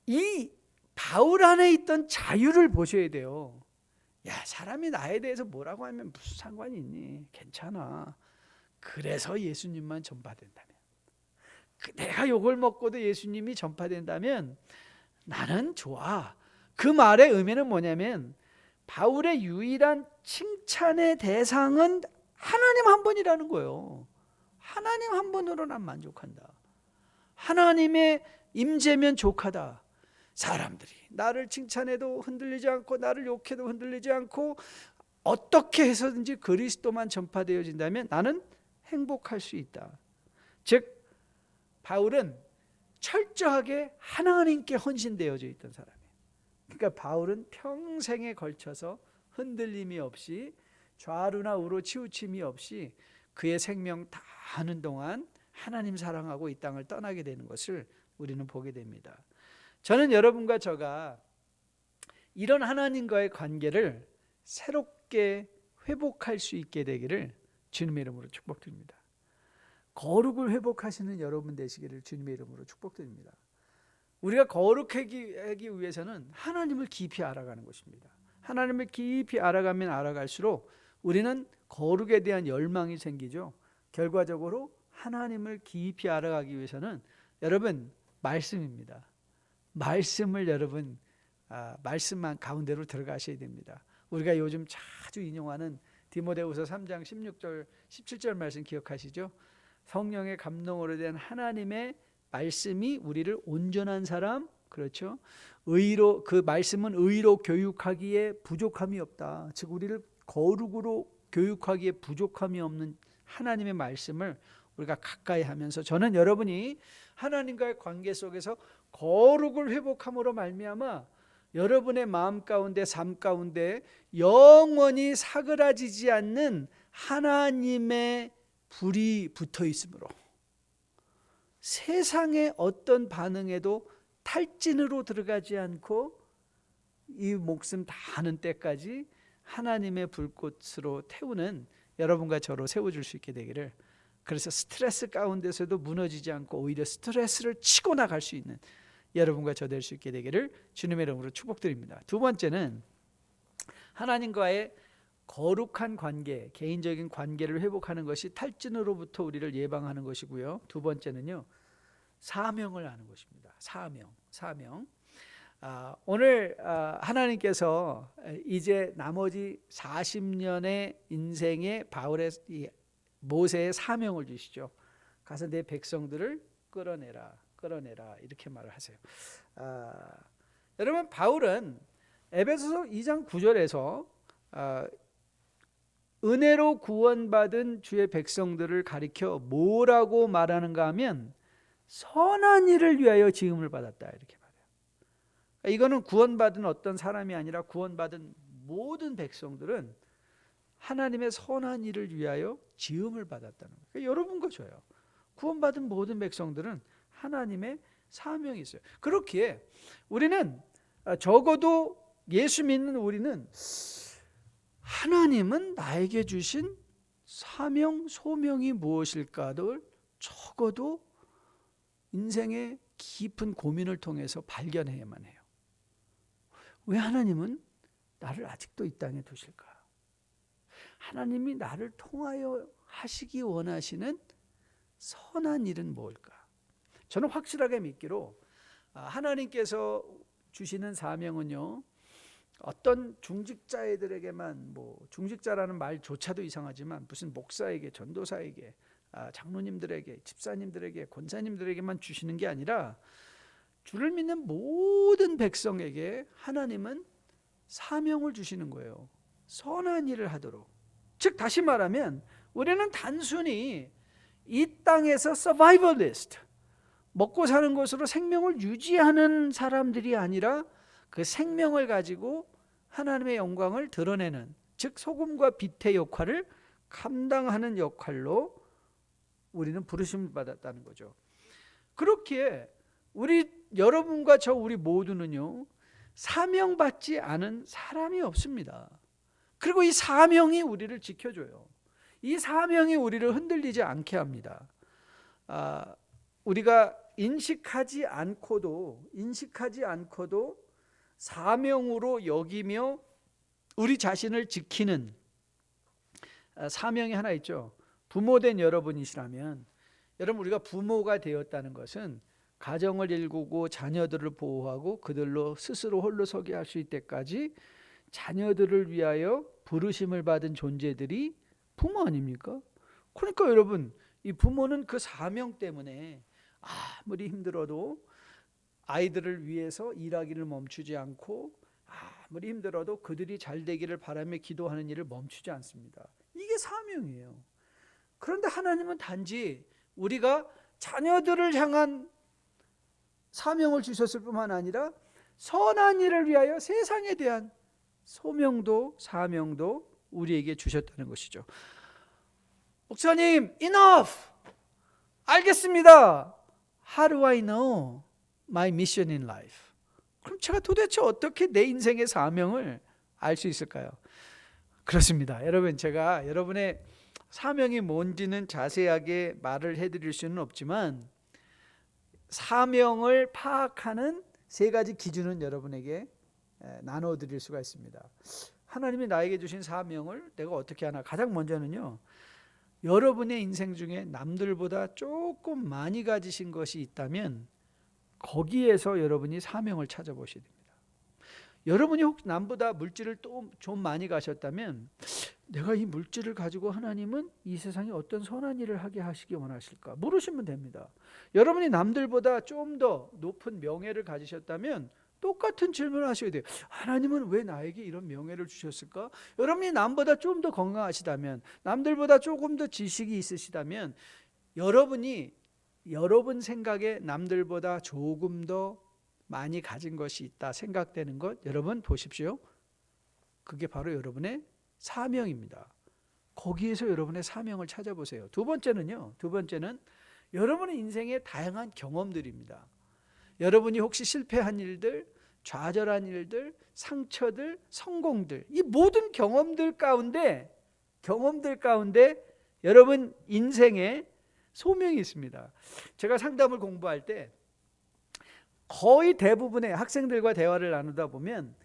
이 바울 안에 있던 자유를 보셔야 돼요. 야, 사람이 나에 대해서 뭐라고 하면 무슨 상관이 있니? 괜찮아. 그래서 예수님만 전파된다면, 내가 욕을 먹고도 예수님이 전파된다면 나는 좋아. 그 말의 의미는 뭐냐면 바울의 유일한 칭찬의 대상은 하나님 한 분이라는 거예요. 하나님 한 분으로 난 만족한다. 하나님의 임재면 족하다. 사람들이 나를 칭찬해도 흔들리지 않고 나를 욕해도 흔들리지 않고 어떻게 해서든지 그리스도만 전파되어진다면 나는 행복할 수 있다. 즉 바울은 철저하게 하나님께 헌신되어져 있던 사람이에요. 그러니까 바울은 평생에 걸쳐서 흔들림이 없이 좌루나 우로 치우침이 없이 그의 생명 다 하는 동안 하나님 사랑하고 이 땅을 떠나게 되는 것을 우리는 보게 됩니다. 저는 여러분과 저가 이런 하나님과의 관계를 새롭게 회복할 수 있게 되기를 주님의 이름으로 축복드립니다. 거룩을 회복하시는 여러분 되시기를 주님의 이름으로 축복드립니다. 우리가 거룩하기 위해서는 하나님을 깊이 알아가는 것입니다. 하나님을 깊이 알아가면 알아갈수록 우리는 거룩에 대한 열망이 생기죠. 결과적으로 하나님을 깊이 알아가기 위해서는 여러분 말씀입니다. 말씀을 여러분 말씀만 가운데로 들어가셔야 됩니다. 우리가 요즘 자주 인용하는 디모데후서 3장 16절 17절 말씀 기억하시죠? 성령의 감동으로 된 하나님의 말씀이 우리를 온전한 사람, 그렇죠? 의로, 그 말씀은 의로 교육하기에 부족함이 없다. 즉 우리를 거룩으로 교육하기에 부족함이 없는 하나님의 말씀을 우리가 가까이 하면서, 저는 여러분이 하나님과의 관계 속에서 거룩을 회복함으로 말미암아 여러분의 마음 가운데 삶 가운데 영원히 사그라지지 않는 하나님의 불이 붙어 있으므로 세상의 어떤 반응에도 탈진으로 들어가지 않고 이 목숨 다하는 때까지 하나님의 불꽃으로 태우는 여러분과 저로 세워줄 수 있게 되기를, 그래서 스트레스 가운데서도 무너지지 않고 오히려 스트레스를 치고 나갈 수 있는 여러분과 저 될 수 있게 되기를 주님의 이름으로 축복드립니다. 두 번째는 하나님과의 거룩한 관계, 개인적인 관계를 회복하는 것이 탈진으로부터 우리를 예방하는 것이고요. 두 번째는요, 사명을 아는 것입니다. 사명. 오늘 하나님께서 이제 나머지 40년의 인생에 모세의 사명을 주시죠. 가서 내 백성들을 끌어내라 이렇게 말을 하세요. 여러분, 바울은 에베소서 2장 9절에서 은혜로 구원받은 주의 백성들을 가리켜 뭐라고 말하는가 하면 선한 일을 위하여 지음을 받았다 이렇게 말해요. 이거는 구원받은 어떤 사람이 아니라 구원받은 모든 백성들은 하나님의 선한 일을 위하여 지음을 받았다는 거예요. 그러니까 여러분과 저요, 구원받은 모든 백성들은 하나님의 사명이 있어요. 그렇기에 우리는 적어도 예수 믿는 우리는 하나님은 나에게 주신 사명, 소명이 무엇일까를 적어도 인생의 깊은 고민을 통해서 발견해야만 해요. 왜 하나님은 나를 아직도 이 땅에 두실까? 하나님이 나를 통하여 하시기 원하시는 선한 일은 뭘까? 저는 확실하게 믿기로 하나님께서 주시는 사명은요, 어떤 중직자들에게만, 중직자라는 말조차도 이상하지만 무슨 목사에게, 전도사에게, 장로님들에게, 집사님들에게, 권사님들에게만 주시는 게 아니라 주를 믿는 모든 백성에게 하나님은 사명을 주시는 거예요. 선한 일을 하도록. 즉 다시 말하면 우리는 단순히 이 땅에서 서바이벌리스트, 먹고 사는 것으로 생명을 유지하는 사람들이 아니라 그 생명을 가지고 하나님의 영광을 드러내는, 즉 소금과 빛의 역할을 감당하는 역할로 우리는 부르심을 받았다는 거죠. 그렇기에 여러분과 우리 모두는요, 사명받지 않은 사람이 없습니다. 그리고 이 사명이 우리를 지켜줘요. 이 사명이 우리를 흔들리지 않게 합니다. 우리가 인식하지 않고도 사명으로 여기며 우리 자신을 지키는 사명이 하나 있죠. 부모된 여러분이시라면, 여러분, 우리가 부모가 되었다는 것은 가정을 일구고 자녀들을 보호하고 그들로 스스로 홀로 서게 할 수 있때까지 자녀들을 위하여 부르심을 받은 존재들이 부모 아닙니까? 그러니까 여러분, 이 부모는 그 사명 때문에 아무리 힘들어도 아이들을 위해서 일하기를 멈추지 않고, 아무리 힘들어도 그들이 잘 되기를 바라며 기도하는 일을 멈추지 않습니다. 이게 사명이에요. 그런데 하나님은 단지 우리가 자녀들을 향한 사명을 주셨을 뿐만 아니라 선한 일을 위하여 세상에 대한 소명도 사명도 우리에게 주셨다는 것이죠. 목사님, enough! 알겠습니다. How do I know my mission in life? 그럼 제가 도대체 어떻게 내 인생의 사명을 알 수 있을까요? 그렇습니다. 여러분, 제가 여러분의 사명이 뭔지는 자세하게 말을 해드릴 수는 없지만 사명을 파악하는 세 가지 기준은 여러분에게 나눠드릴 수가 있습니다. 하나님이 나에게 주신 사명을 내가 어떻게 하나? 가장 먼저는요, 여러분의 인생 중에 남들보다 조금 많이 가지신 것이 있다면 거기에서 여러분이 사명을 찾아보셔야 됩니다. 여러분이 혹 남보다 물질을 또 좀 많이 가셨다면 내가 이 물질을 가지고 하나님은 이 세상에 어떤 선한 일을 하게 하시기 원하실까? 물으시면 됩니다. 여러분이 남들보다 좀 더 높은 명예를 가지셨다면 똑같은 질문을 하셔야 돼요. 하나님은 왜 나에게 이런 명예를 주셨을까? 여러분이 남보다 좀 더 건강하시다면, 남들보다 조금 더 지식이 있으시다면, 여러분이 여러분 생각에 남들보다 조금 더 많이 가진 것이 있다 생각되는 것, 여러분 보십시오. 그게 바로 여러분의 사명입니다. 거기에서 여러분의 사명을 찾아보세요. 두 번째는 여러분의 인생의 다양한 경험들입니다. 여러분이 혹시 실패한 일들, 좌절한 일들, 상처들, 성공들, 이 모든 경험들 가운데 여러분 인생에 소명이 있습니다. 제가 상담을 공부할 때 거의 대부분의 학생들과 대화를 나누다 보면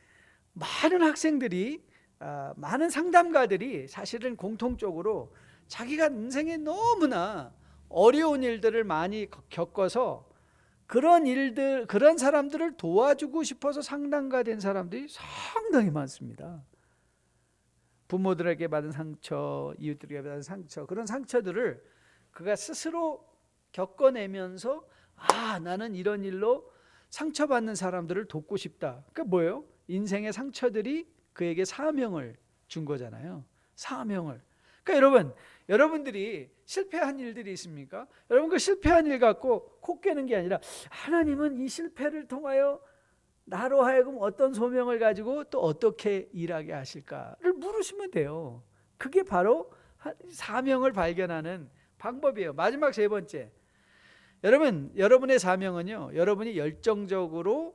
많은 학생들이, 많은 상담가들이 사실은 공통적으로 자기가 인생에 너무나 어려운 일들을 많이 겪어서 그런 사람들을 도와주고 싶어서 상담가 된 사람들이 상당히 많습니다. 부모들에게 받은 상처, 이웃들에게 받은 상처, 그런 상처들을 그가 스스로 겪어내면서 나는 이런 일로 상처받는 사람들을 돕고 싶다. 그러니까 뭐예요? 인생의 상처들이 그에게 사명을 준 거잖아요. 사명을. 그러니까 여러분들이 실패한 일들이 있습니까? 여러분 그 실패한 일 갖고 코 깨는 게 아니라 하나님은 이 실패를 통하여 나로 하여금 어떤 소명을 가지고 또 어떻게 일하게 하실까를 물으시면 돼요. 그게 바로 사명을 발견하는 방법이에요. 마지막 세 번째, 여러분의 사명은요, 여러분이 열정적으로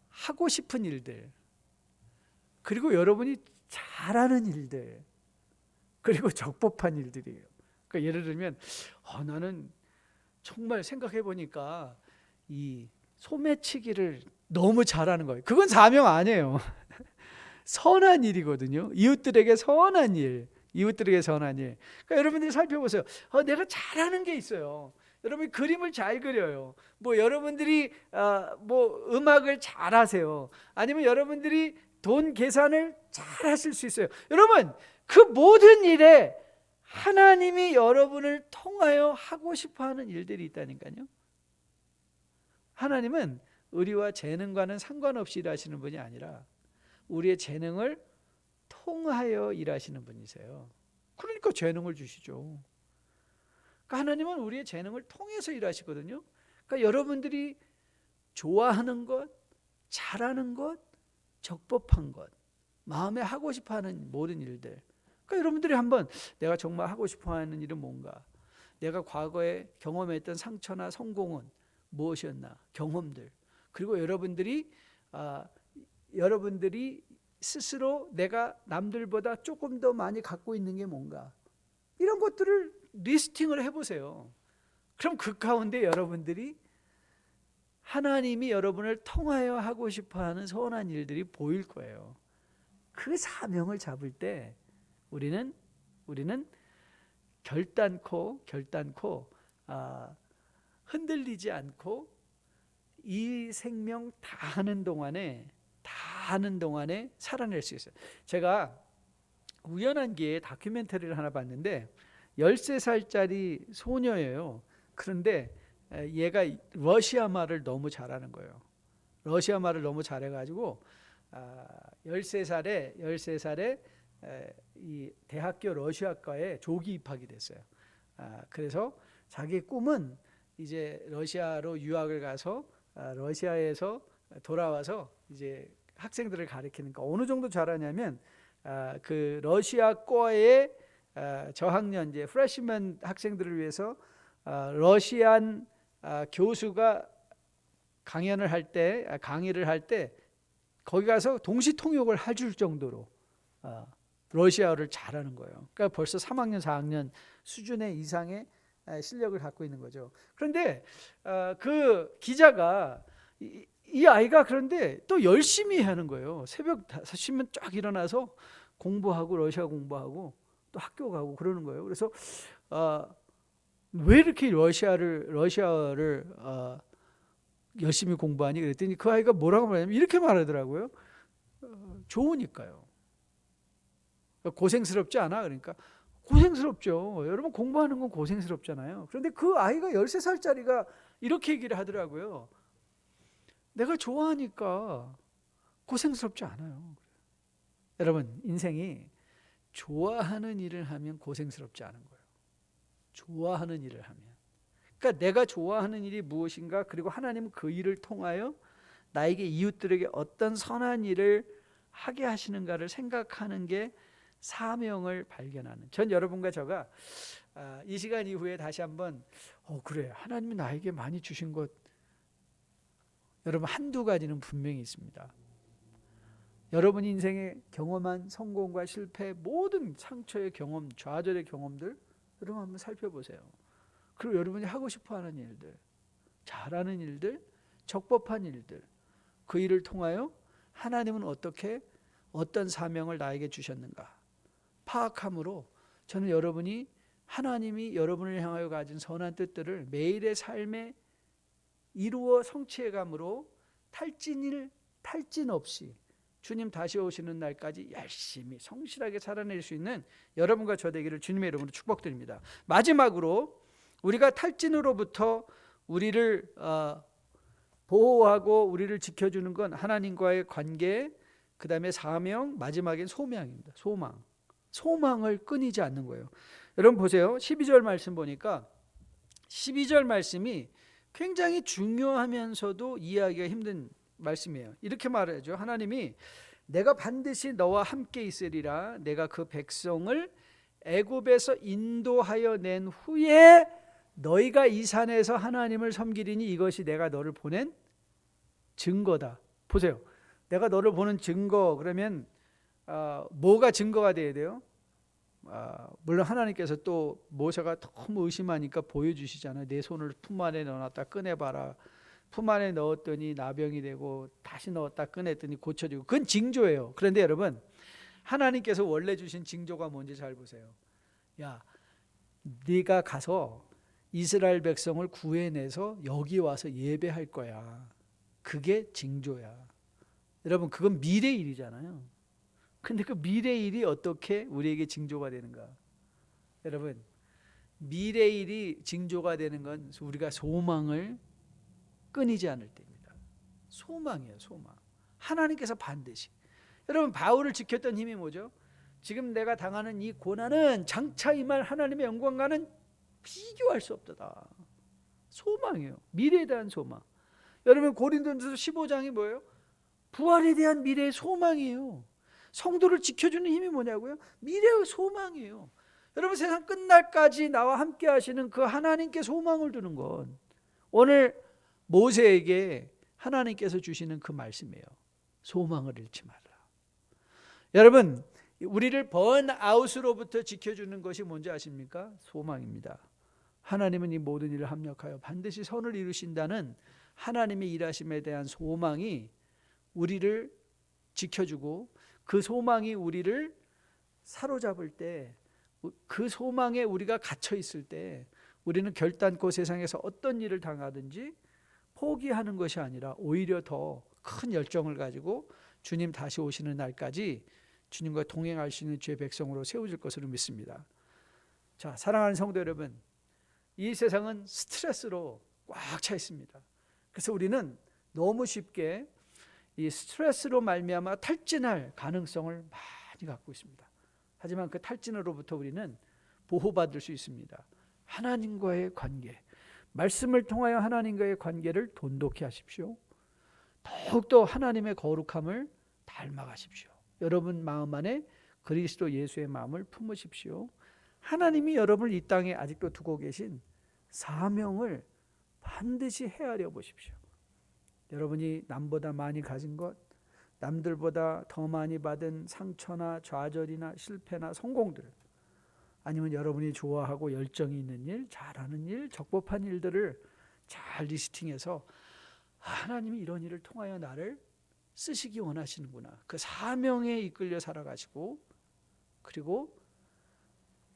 하고 싶은 일들, 그리고 여러분이 잘하는 일들, 그리고 적법한 일들이에요. 그러니까 예를 들면 나는 정말 생각해 보니까 이 소매치기를 너무 잘하는 거예요. 그건 사명 아니에요. 선한 일이거든요. 이웃들에게 선한 일, 이웃들에게 선한 일. 그러니까 여러분들이 살펴보세요. 내가 잘하는 게 있어요. 여러분이 그림을 잘 그려요. 뭐 여러분들이 뭐 음악을 잘하세요. 아니면 여러분들이 돈 계산을 잘 하실 수 있어요. 여러분, 그 모든 일에 하나님이 여러분을 통하여 하고 싶어하는 일들이 있다니까요. 하나님은 의리와 재능과는 상관없이 일하시는 분이 아니라 우리의 재능을 통하여 일하시는 분이세요. 그러니까 재능을 주시죠. 그러니까 하나님은 우리의 재능을 통해서 일하시거든요. 그러니까 여러분들이 좋아하는 것, 잘하는 것, 적법한 것, 마음에 하고 싶어하는 모든 일들. 그러니까 여러분들이 한번 내가 정말 하고 싶어하는 일은 뭔가, 내가 과거에 경험했던 상처나 성공은 무엇이었나, 경험들. 그리고 여러분들이 스스로 내가 남들보다 조금 더 많이 갖고 있는 게 뭔가, 이런 것들을 리스팅을 해보세요. 그럼 그 가운데 여러분들이 하나님이 여러분을 통하여 하고 싶어하는 선한 일들이 보일 거예요. 그 사명을 잡을 때 우리는 결단코 흔들리지 않고 이 생명 다 하는 동안에 살아낼 수 있어요. 제가 우연한 기회에 다큐멘터리를 하나 봤는데 13살짜리 소녀예요. 그런데 얘가 러시아 말을 너무 잘하는 거예요. 러시아 말을 너무 잘해가지고 13살에 이 대학교 러시아과에 조기 입학이 됐어요. 그래서 자기 꿈은 이제 러시아로 유학을 가서 러시아에서 돌아와서 이제 학생들을 가르치니까 어느 정도 잘하냐면 그 러시아과의 저학년 이제 프레시맨 학생들을 위해서 러시안 교수가 강의를 할 때 거기 가서 동시 통역을 해줄 정도로 러시아어를 잘하는 거예요. 그러니까 벌써 3학년, 4학년 수준의 이상의 실력을 갖고 있는 거죠. 그런데 그 기자가 이 아이가 그런데 또 열심히 하는 거예요. 새벽 5시면 쫙 일어나서 공부하고 러시아 공부하고 또 학교 가고 그러는 거예요. 그래서 왜 이렇게 러시아어를 열심히 공부하니? 그랬더니 그 아이가 뭐라고 말하냐면 이렇게 말하더라고요. 좋으니까요. 고생스럽지 않아? 그러니까 고생스럽죠. 여러분 공부하는 건 고생스럽잖아요. 그런데 그 아이가 13살짜리가 이렇게 얘기를 하더라고요. 내가 좋아하니까 고생스럽지 않아요. 여러분 인생이 좋아하는 일을 하면 고생스럽지 않은 거예요. 좋아하는 일을 하면. 그러니까 내가 좋아하는 일이 무엇인가, 그리고 하나님은 그 일을 통하여 나에게 이웃들에게 어떤 선한 일을 하게 하시는가를 생각하는 게 사명을 발견하는. 전 여러분과 제가 이 시간 이후에 다시 한번 그래, 하나님이 나에게 많이 주신 것 여러분 한두 가지는 분명히 있습니다. 여러분 인생에 경험한 성공과 실패, 모든 상처의 경험, 좌절의 경험들 여러분 한번 살펴보세요. 그리고 여러분이 하고 싶어하는 일들, 잘하는 일들, 적법한 일들, 그 일을 통하여 하나님은 어떤 사명을 나에게 주셨는가 파악함으로 저는 여러분이 하나님이 여러분을 향하여 가진 선한 뜻들을 매일의 삶에 이루어 성취해감으로 탈진 없이 주님 다시 오시는 날까지 열심히 성실하게 살아낼 수 있는 여러분과 저 되기를 주님의 이름으로 축복드립니다. 마지막으로 우리가 탈진으로부터 우리를 보호하고 우리를 지켜주는 건 하나님과의 관계, 그 다음에 사명, 마지막엔 소망입니다. 소망을 끊이지 않는 거예요. 여러분 보세요. 12절 말씀 보니까 12절 말씀이 굉장히 중요하면서도 이해하기가 힘든 말씀이에요. 이렇게 말하죠. 하나님이 내가 반드시 너와 함께 있으리라. 내가 그 백성을 애굽에서 인도하여 낸 후에 너희가 이 산에서 하나님을 섬기리니 이것이 내가 너를 보낸 증거다. 보세요. 내가 너를 보는 증거, 그러면 뭐가 증거가 돼야 돼요? 물론 하나님께서 또 모세가 너무 의심하니까 보여주시잖아요. 내 손을 품 안에 넣어놨다 꺼내봐라. 품 안에 넣었더니 나병이 되고 다시 넣었다 꺼냈더니 고쳐지고, 그건 징조예요. 그런데 여러분, 하나님께서 원래 주신 징조가 뭔지 잘 보세요. 야, 네가 가서 이스라엘 백성을 구해내서 여기 와서 예배할 거야. 그게 징조야. 여러분, 그건 미래 일이잖아요. 근데 그 미래 일이 어떻게 우리에게 징조가 되는가? 여러분, 미래 일이 징조가 되는 건 우리가 소망을 끊이지 않을 때입니다. 소망이에요, 소망. 하나님께서 반드시. 여러분, 바울을 지켰던 힘이 뭐죠? 지금 내가 당하는 이 고난은 장차 임할 하나님의 영광과는 비교할 수 없도다. 소망이에요. 미래에 대한 소망. 여러분, 고린도전서 15장이 뭐예요? 부활에 대한 미래의 소망이에요. 성도를 지켜주는 힘이 뭐냐고요? 미래의 소망이에요. 여러분, 세상 끝날까지 나와 함께 하시는 그 하나님께 소망을 두는 건 오늘 모세에게 하나님께서 주시는 그 말씀이에요. 소망을 잃지 말라. 여러분, 우리를 번아웃으로부터 지켜주는 것이 뭔지 아십니까? 소망입니다. 하나님은 이 모든 일을 합력하여 반드시 선을 이루신다는 하나님의 일하심에 대한 소망이 우리를 지켜주고, 그 소망이 우리를 사로잡을 때, 그 소망에 우리가 갇혀 있을 때 우리는 결단코 세상에서 어떤 일을 당하든지 포기하는 것이 아니라 오히려 더 큰 열정을 가지고 주님 다시 오시는 날까지 주님과 동행할 수 있는 주의 백성으로 세워질 것으로 믿습니다. 자, 사랑하는 성도 여러분, 이 세상은 스트레스로 꽉 차 있습니다. 그래서 우리는 너무 쉽게 이 스트레스로 말미암아 탈진할 가능성을 많이 갖고 있습니다. 하지만 그 탈진으로부터 우리는 보호받을 수 있습니다. 하나님과의 관계, 말씀을 통하여 하나님과의 관계를 돈독히 하십시오. 더욱더 하나님의 거룩함을 닮아가십시오. 여러분 마음 안에 그리스도 예수의 마음을 품으십시오. 하나님이 여러분을 이 땅에 아직도 두고 계신 사명을 반드시 헤아려 보십시오. 여러분이 남보다 많이 가진 것, 남들보다 더 많이 받은 상처나 좌절이나 실패나 성공들, 아니면 여러분이 좋아하고 열정이 있는 일, 잘하는 일, 적법한 일들을 잘 리스팅해서 하나님이 이런 일을 통하여 나를 쓰시기 원하시는구나, 그 사명에 이끌려 살아가시고, 그리고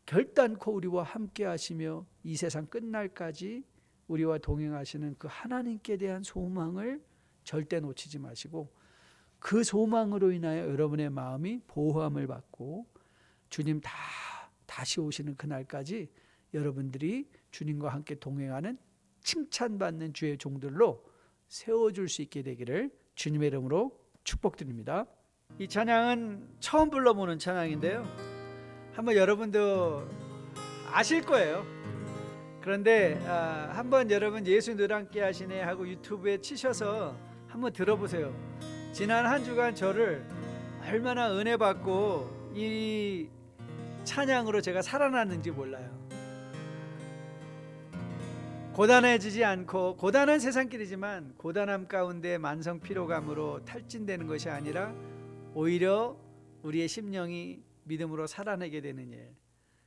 결단코 우리와 함께 하시며 이 세상 끝날까지 우리와 동행하시는 그 하나님께 대한 소망을 절대 놓치지 마시고, 그 소망으로 인하여 여러분의 마음이 보호함을 받고 주님 다시 오시는 그날까지 여러분들이 주님과 함께 동행하는 칭찬받는 주의 종들로 세워줄 수 있게 되기를 주님의 이름으로 축복드립니다. 이 찬양은 처음 불러보는 찬양인데요, 한번 여러분도 아실 거예요. 그런데 한번 여러분 예수 늘 함께 하시네 하고 유튜브에 치셔서 한번 들어보세요. 지난 한 주간 저를 얼마나 은혜 받고 이 찬양으로 제가 살아났는지 몰라요. 고단해지지 않고, 고단한 세상길이지만 고단함 가운데 만성 피로감으로 탈진되는 것이 아니라 오히려 우리의 심령이 믿음으로 살아내게 되는 일,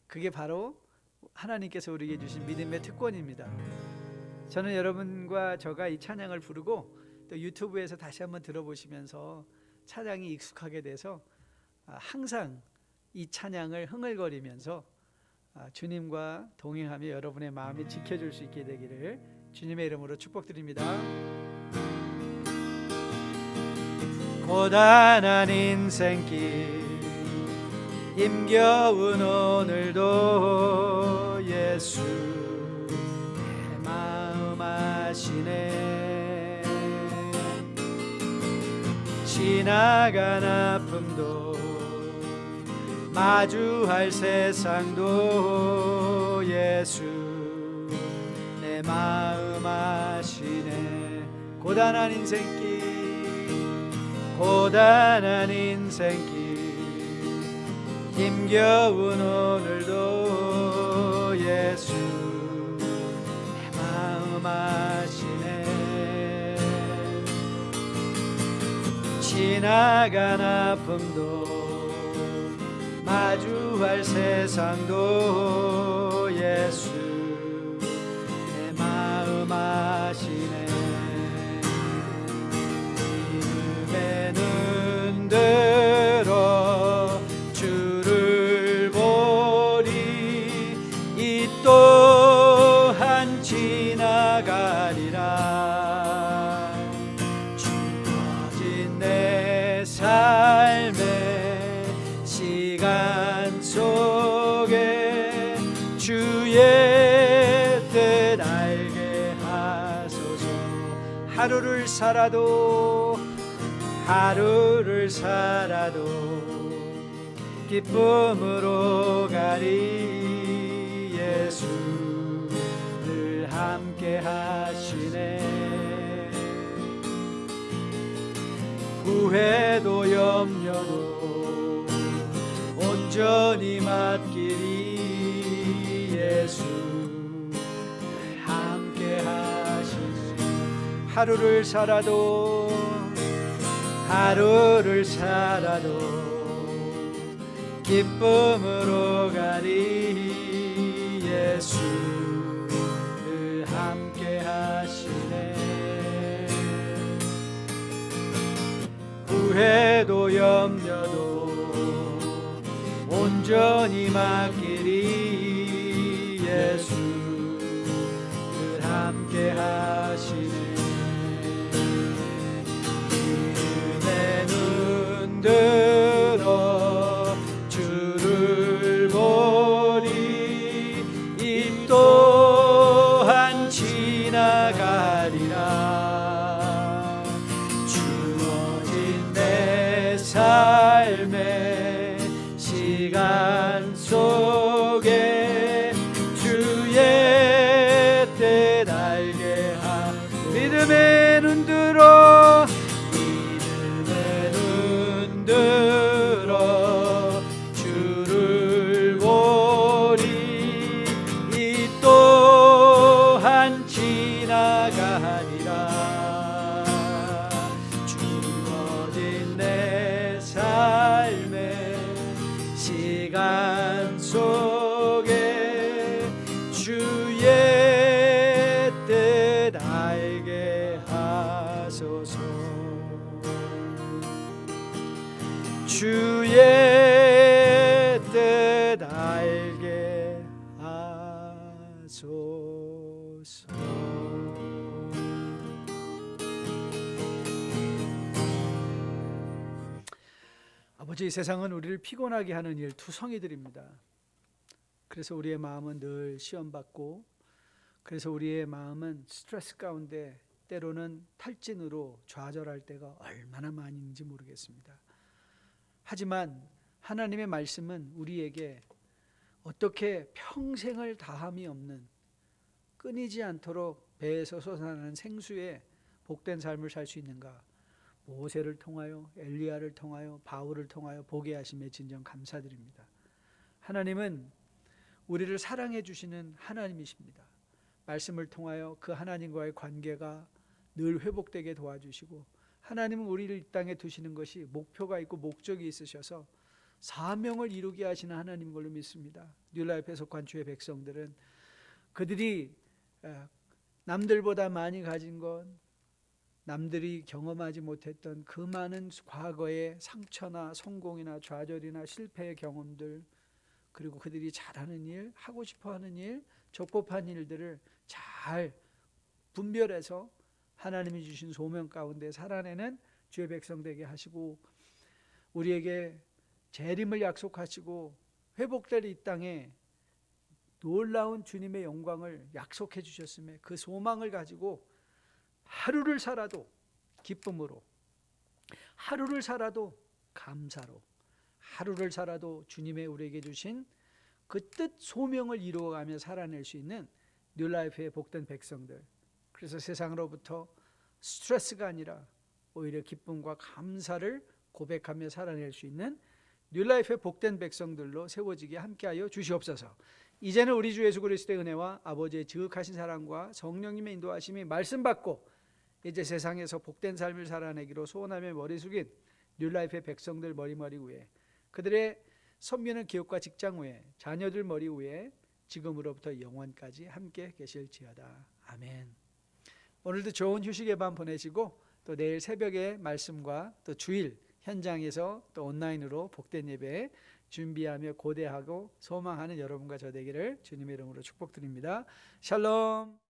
그게 바로 하나님께서 우리에게 주신 믿음의 특권입니다. 저는 여러분과 저가 이 찬양을 부르고 또 유튜브에서 다시 한번 들어보시면서 찬양이 익숙하게 돼서 항상 이 찬양을 흥얼거리면서 주님과 동행하며 여러분의 마음이 지켜줄 수 있게 되기를 주님의 이름으로 축복드립니다. 고단한 인생길 힘겨운 오늘도 예수 내 마음 아시네. 지나간 아픔도 마주할 세상도 예수 내 마음 아시네. 고단한 인생길, 고단한 인생길 힘겨운 오늘도 예수 내 마음 아시네. 지나간 아픔도 마주할 세상도 예수 내 마음 아시네. 이름에 눈 들어 하루를 살아도 기쁨으로 가리. 예수 늘 함께 하시네. 후회도 염려도 온전히 맡기리. 예수 함께 하시네. 하루를 살아도 기쁨으로 가리. 예수 늘 함께 하시네. 후회도 염려도 온전히 맡기리. 예수 늘 함께 하시네. 내 눈 들어 주를 보리. 이 또한 지나가리라. 주어진 내 삶의 시간 속에 주의 뜻 알게 하. 믿음의 눈 들어 주를 보리. 이 또한 지나가리라. 주어진 내 삶의 시간 속에 주의 뜻 알게 하소서. 주의 뜻 알게 하소서. 아버지, 이 세상은 우리를 피곤하게 하는 일 투성이들입니다. 그래서 우리의 마음은 늘 시험받고, 그래서 우리의 마음은 스트레스 가운데 때로는 탈진으로 좌절할 때가 얼마나 많이 있는지 모르겠습니다. 하지만 하나님의 말씀은 우리에게 어떻게 평생을 다함이 없는, 끊이지 않도록 배에서 솟아나는 생수의 복된 삶을 살 수 있는가. 모세를 통하여, 엘리야를 통하여, 바울을 통하여 보게 하심에 진정 감사드립니다. 하나님은 우리를 사랑해 주시는 하나님이십니다. 말씀을 통하여 그 하나님과의 관계가 늘 회복되게 도와주시고, 하나님은 우리를 이 땅에 두시는 것이 목표가 있고 목적이 있으셔서 사명을 이루게 하시는 하나님인 걸로 믿습니다. 뉴라이프에 속한 주의 백성들은 그들이 남들보다 많이 가진 것, 남들이 경험하지 못했던 그 많은 과거의 상처나 성공이나 좌절이나 실패의 경험들, 그리고 그들이 잘하는 일, 하고 싶어하는 일, 적법한 일들을 잘 분별해서 하나님이 주신 소명 가운데 살아내는 주의 백성 되게 하시고, 우리에게 재림을 약속하시고 회복될 이 땅에 놀라운 주님의 영광을 약속해 주셨음에 그 소망을 가지고 하루를 살아도 기쁨으로, 하루를 살아도 감사로, 하루를 살아도 주님의 우리에게 주신 그 뜻 소명을 이루어가며 살아낼 수 있는 뉴라이프의 복된 백성들, 그래서 세상으로부터 스트레스가 아니라 오히려 기쁨과 감사를 고백하며 살아낼 수 있는 뉴라이프의 복된 백성들로 세워지게 함께하여 주시옵소서. 이제는 우리 주 예수 그리스도의 은혜와 아버지의 지극하신 사랑과 성령님의 인도하심이 말씀 받고 이제 세상에서 복된 삶을 살아내기로 소원하며 머리 숙인 뉴라이프의 백성들 머리 위에, 그들의 섬기는 기업과 직장 위에, 자녀들 머리 위에 지금으로부터 영원까지 함께 계실지어다. 아멘. 오늘도 좋은 휴식의 밤 보내시고, 또 내일 새벽에 말씀과 또 주일 현장에서 또 온라인으로 복된 예배 준비하며 고대하고 소망하는 여러분과 저 되기를 주님의 이름으로 축복드립니다. 샬롬.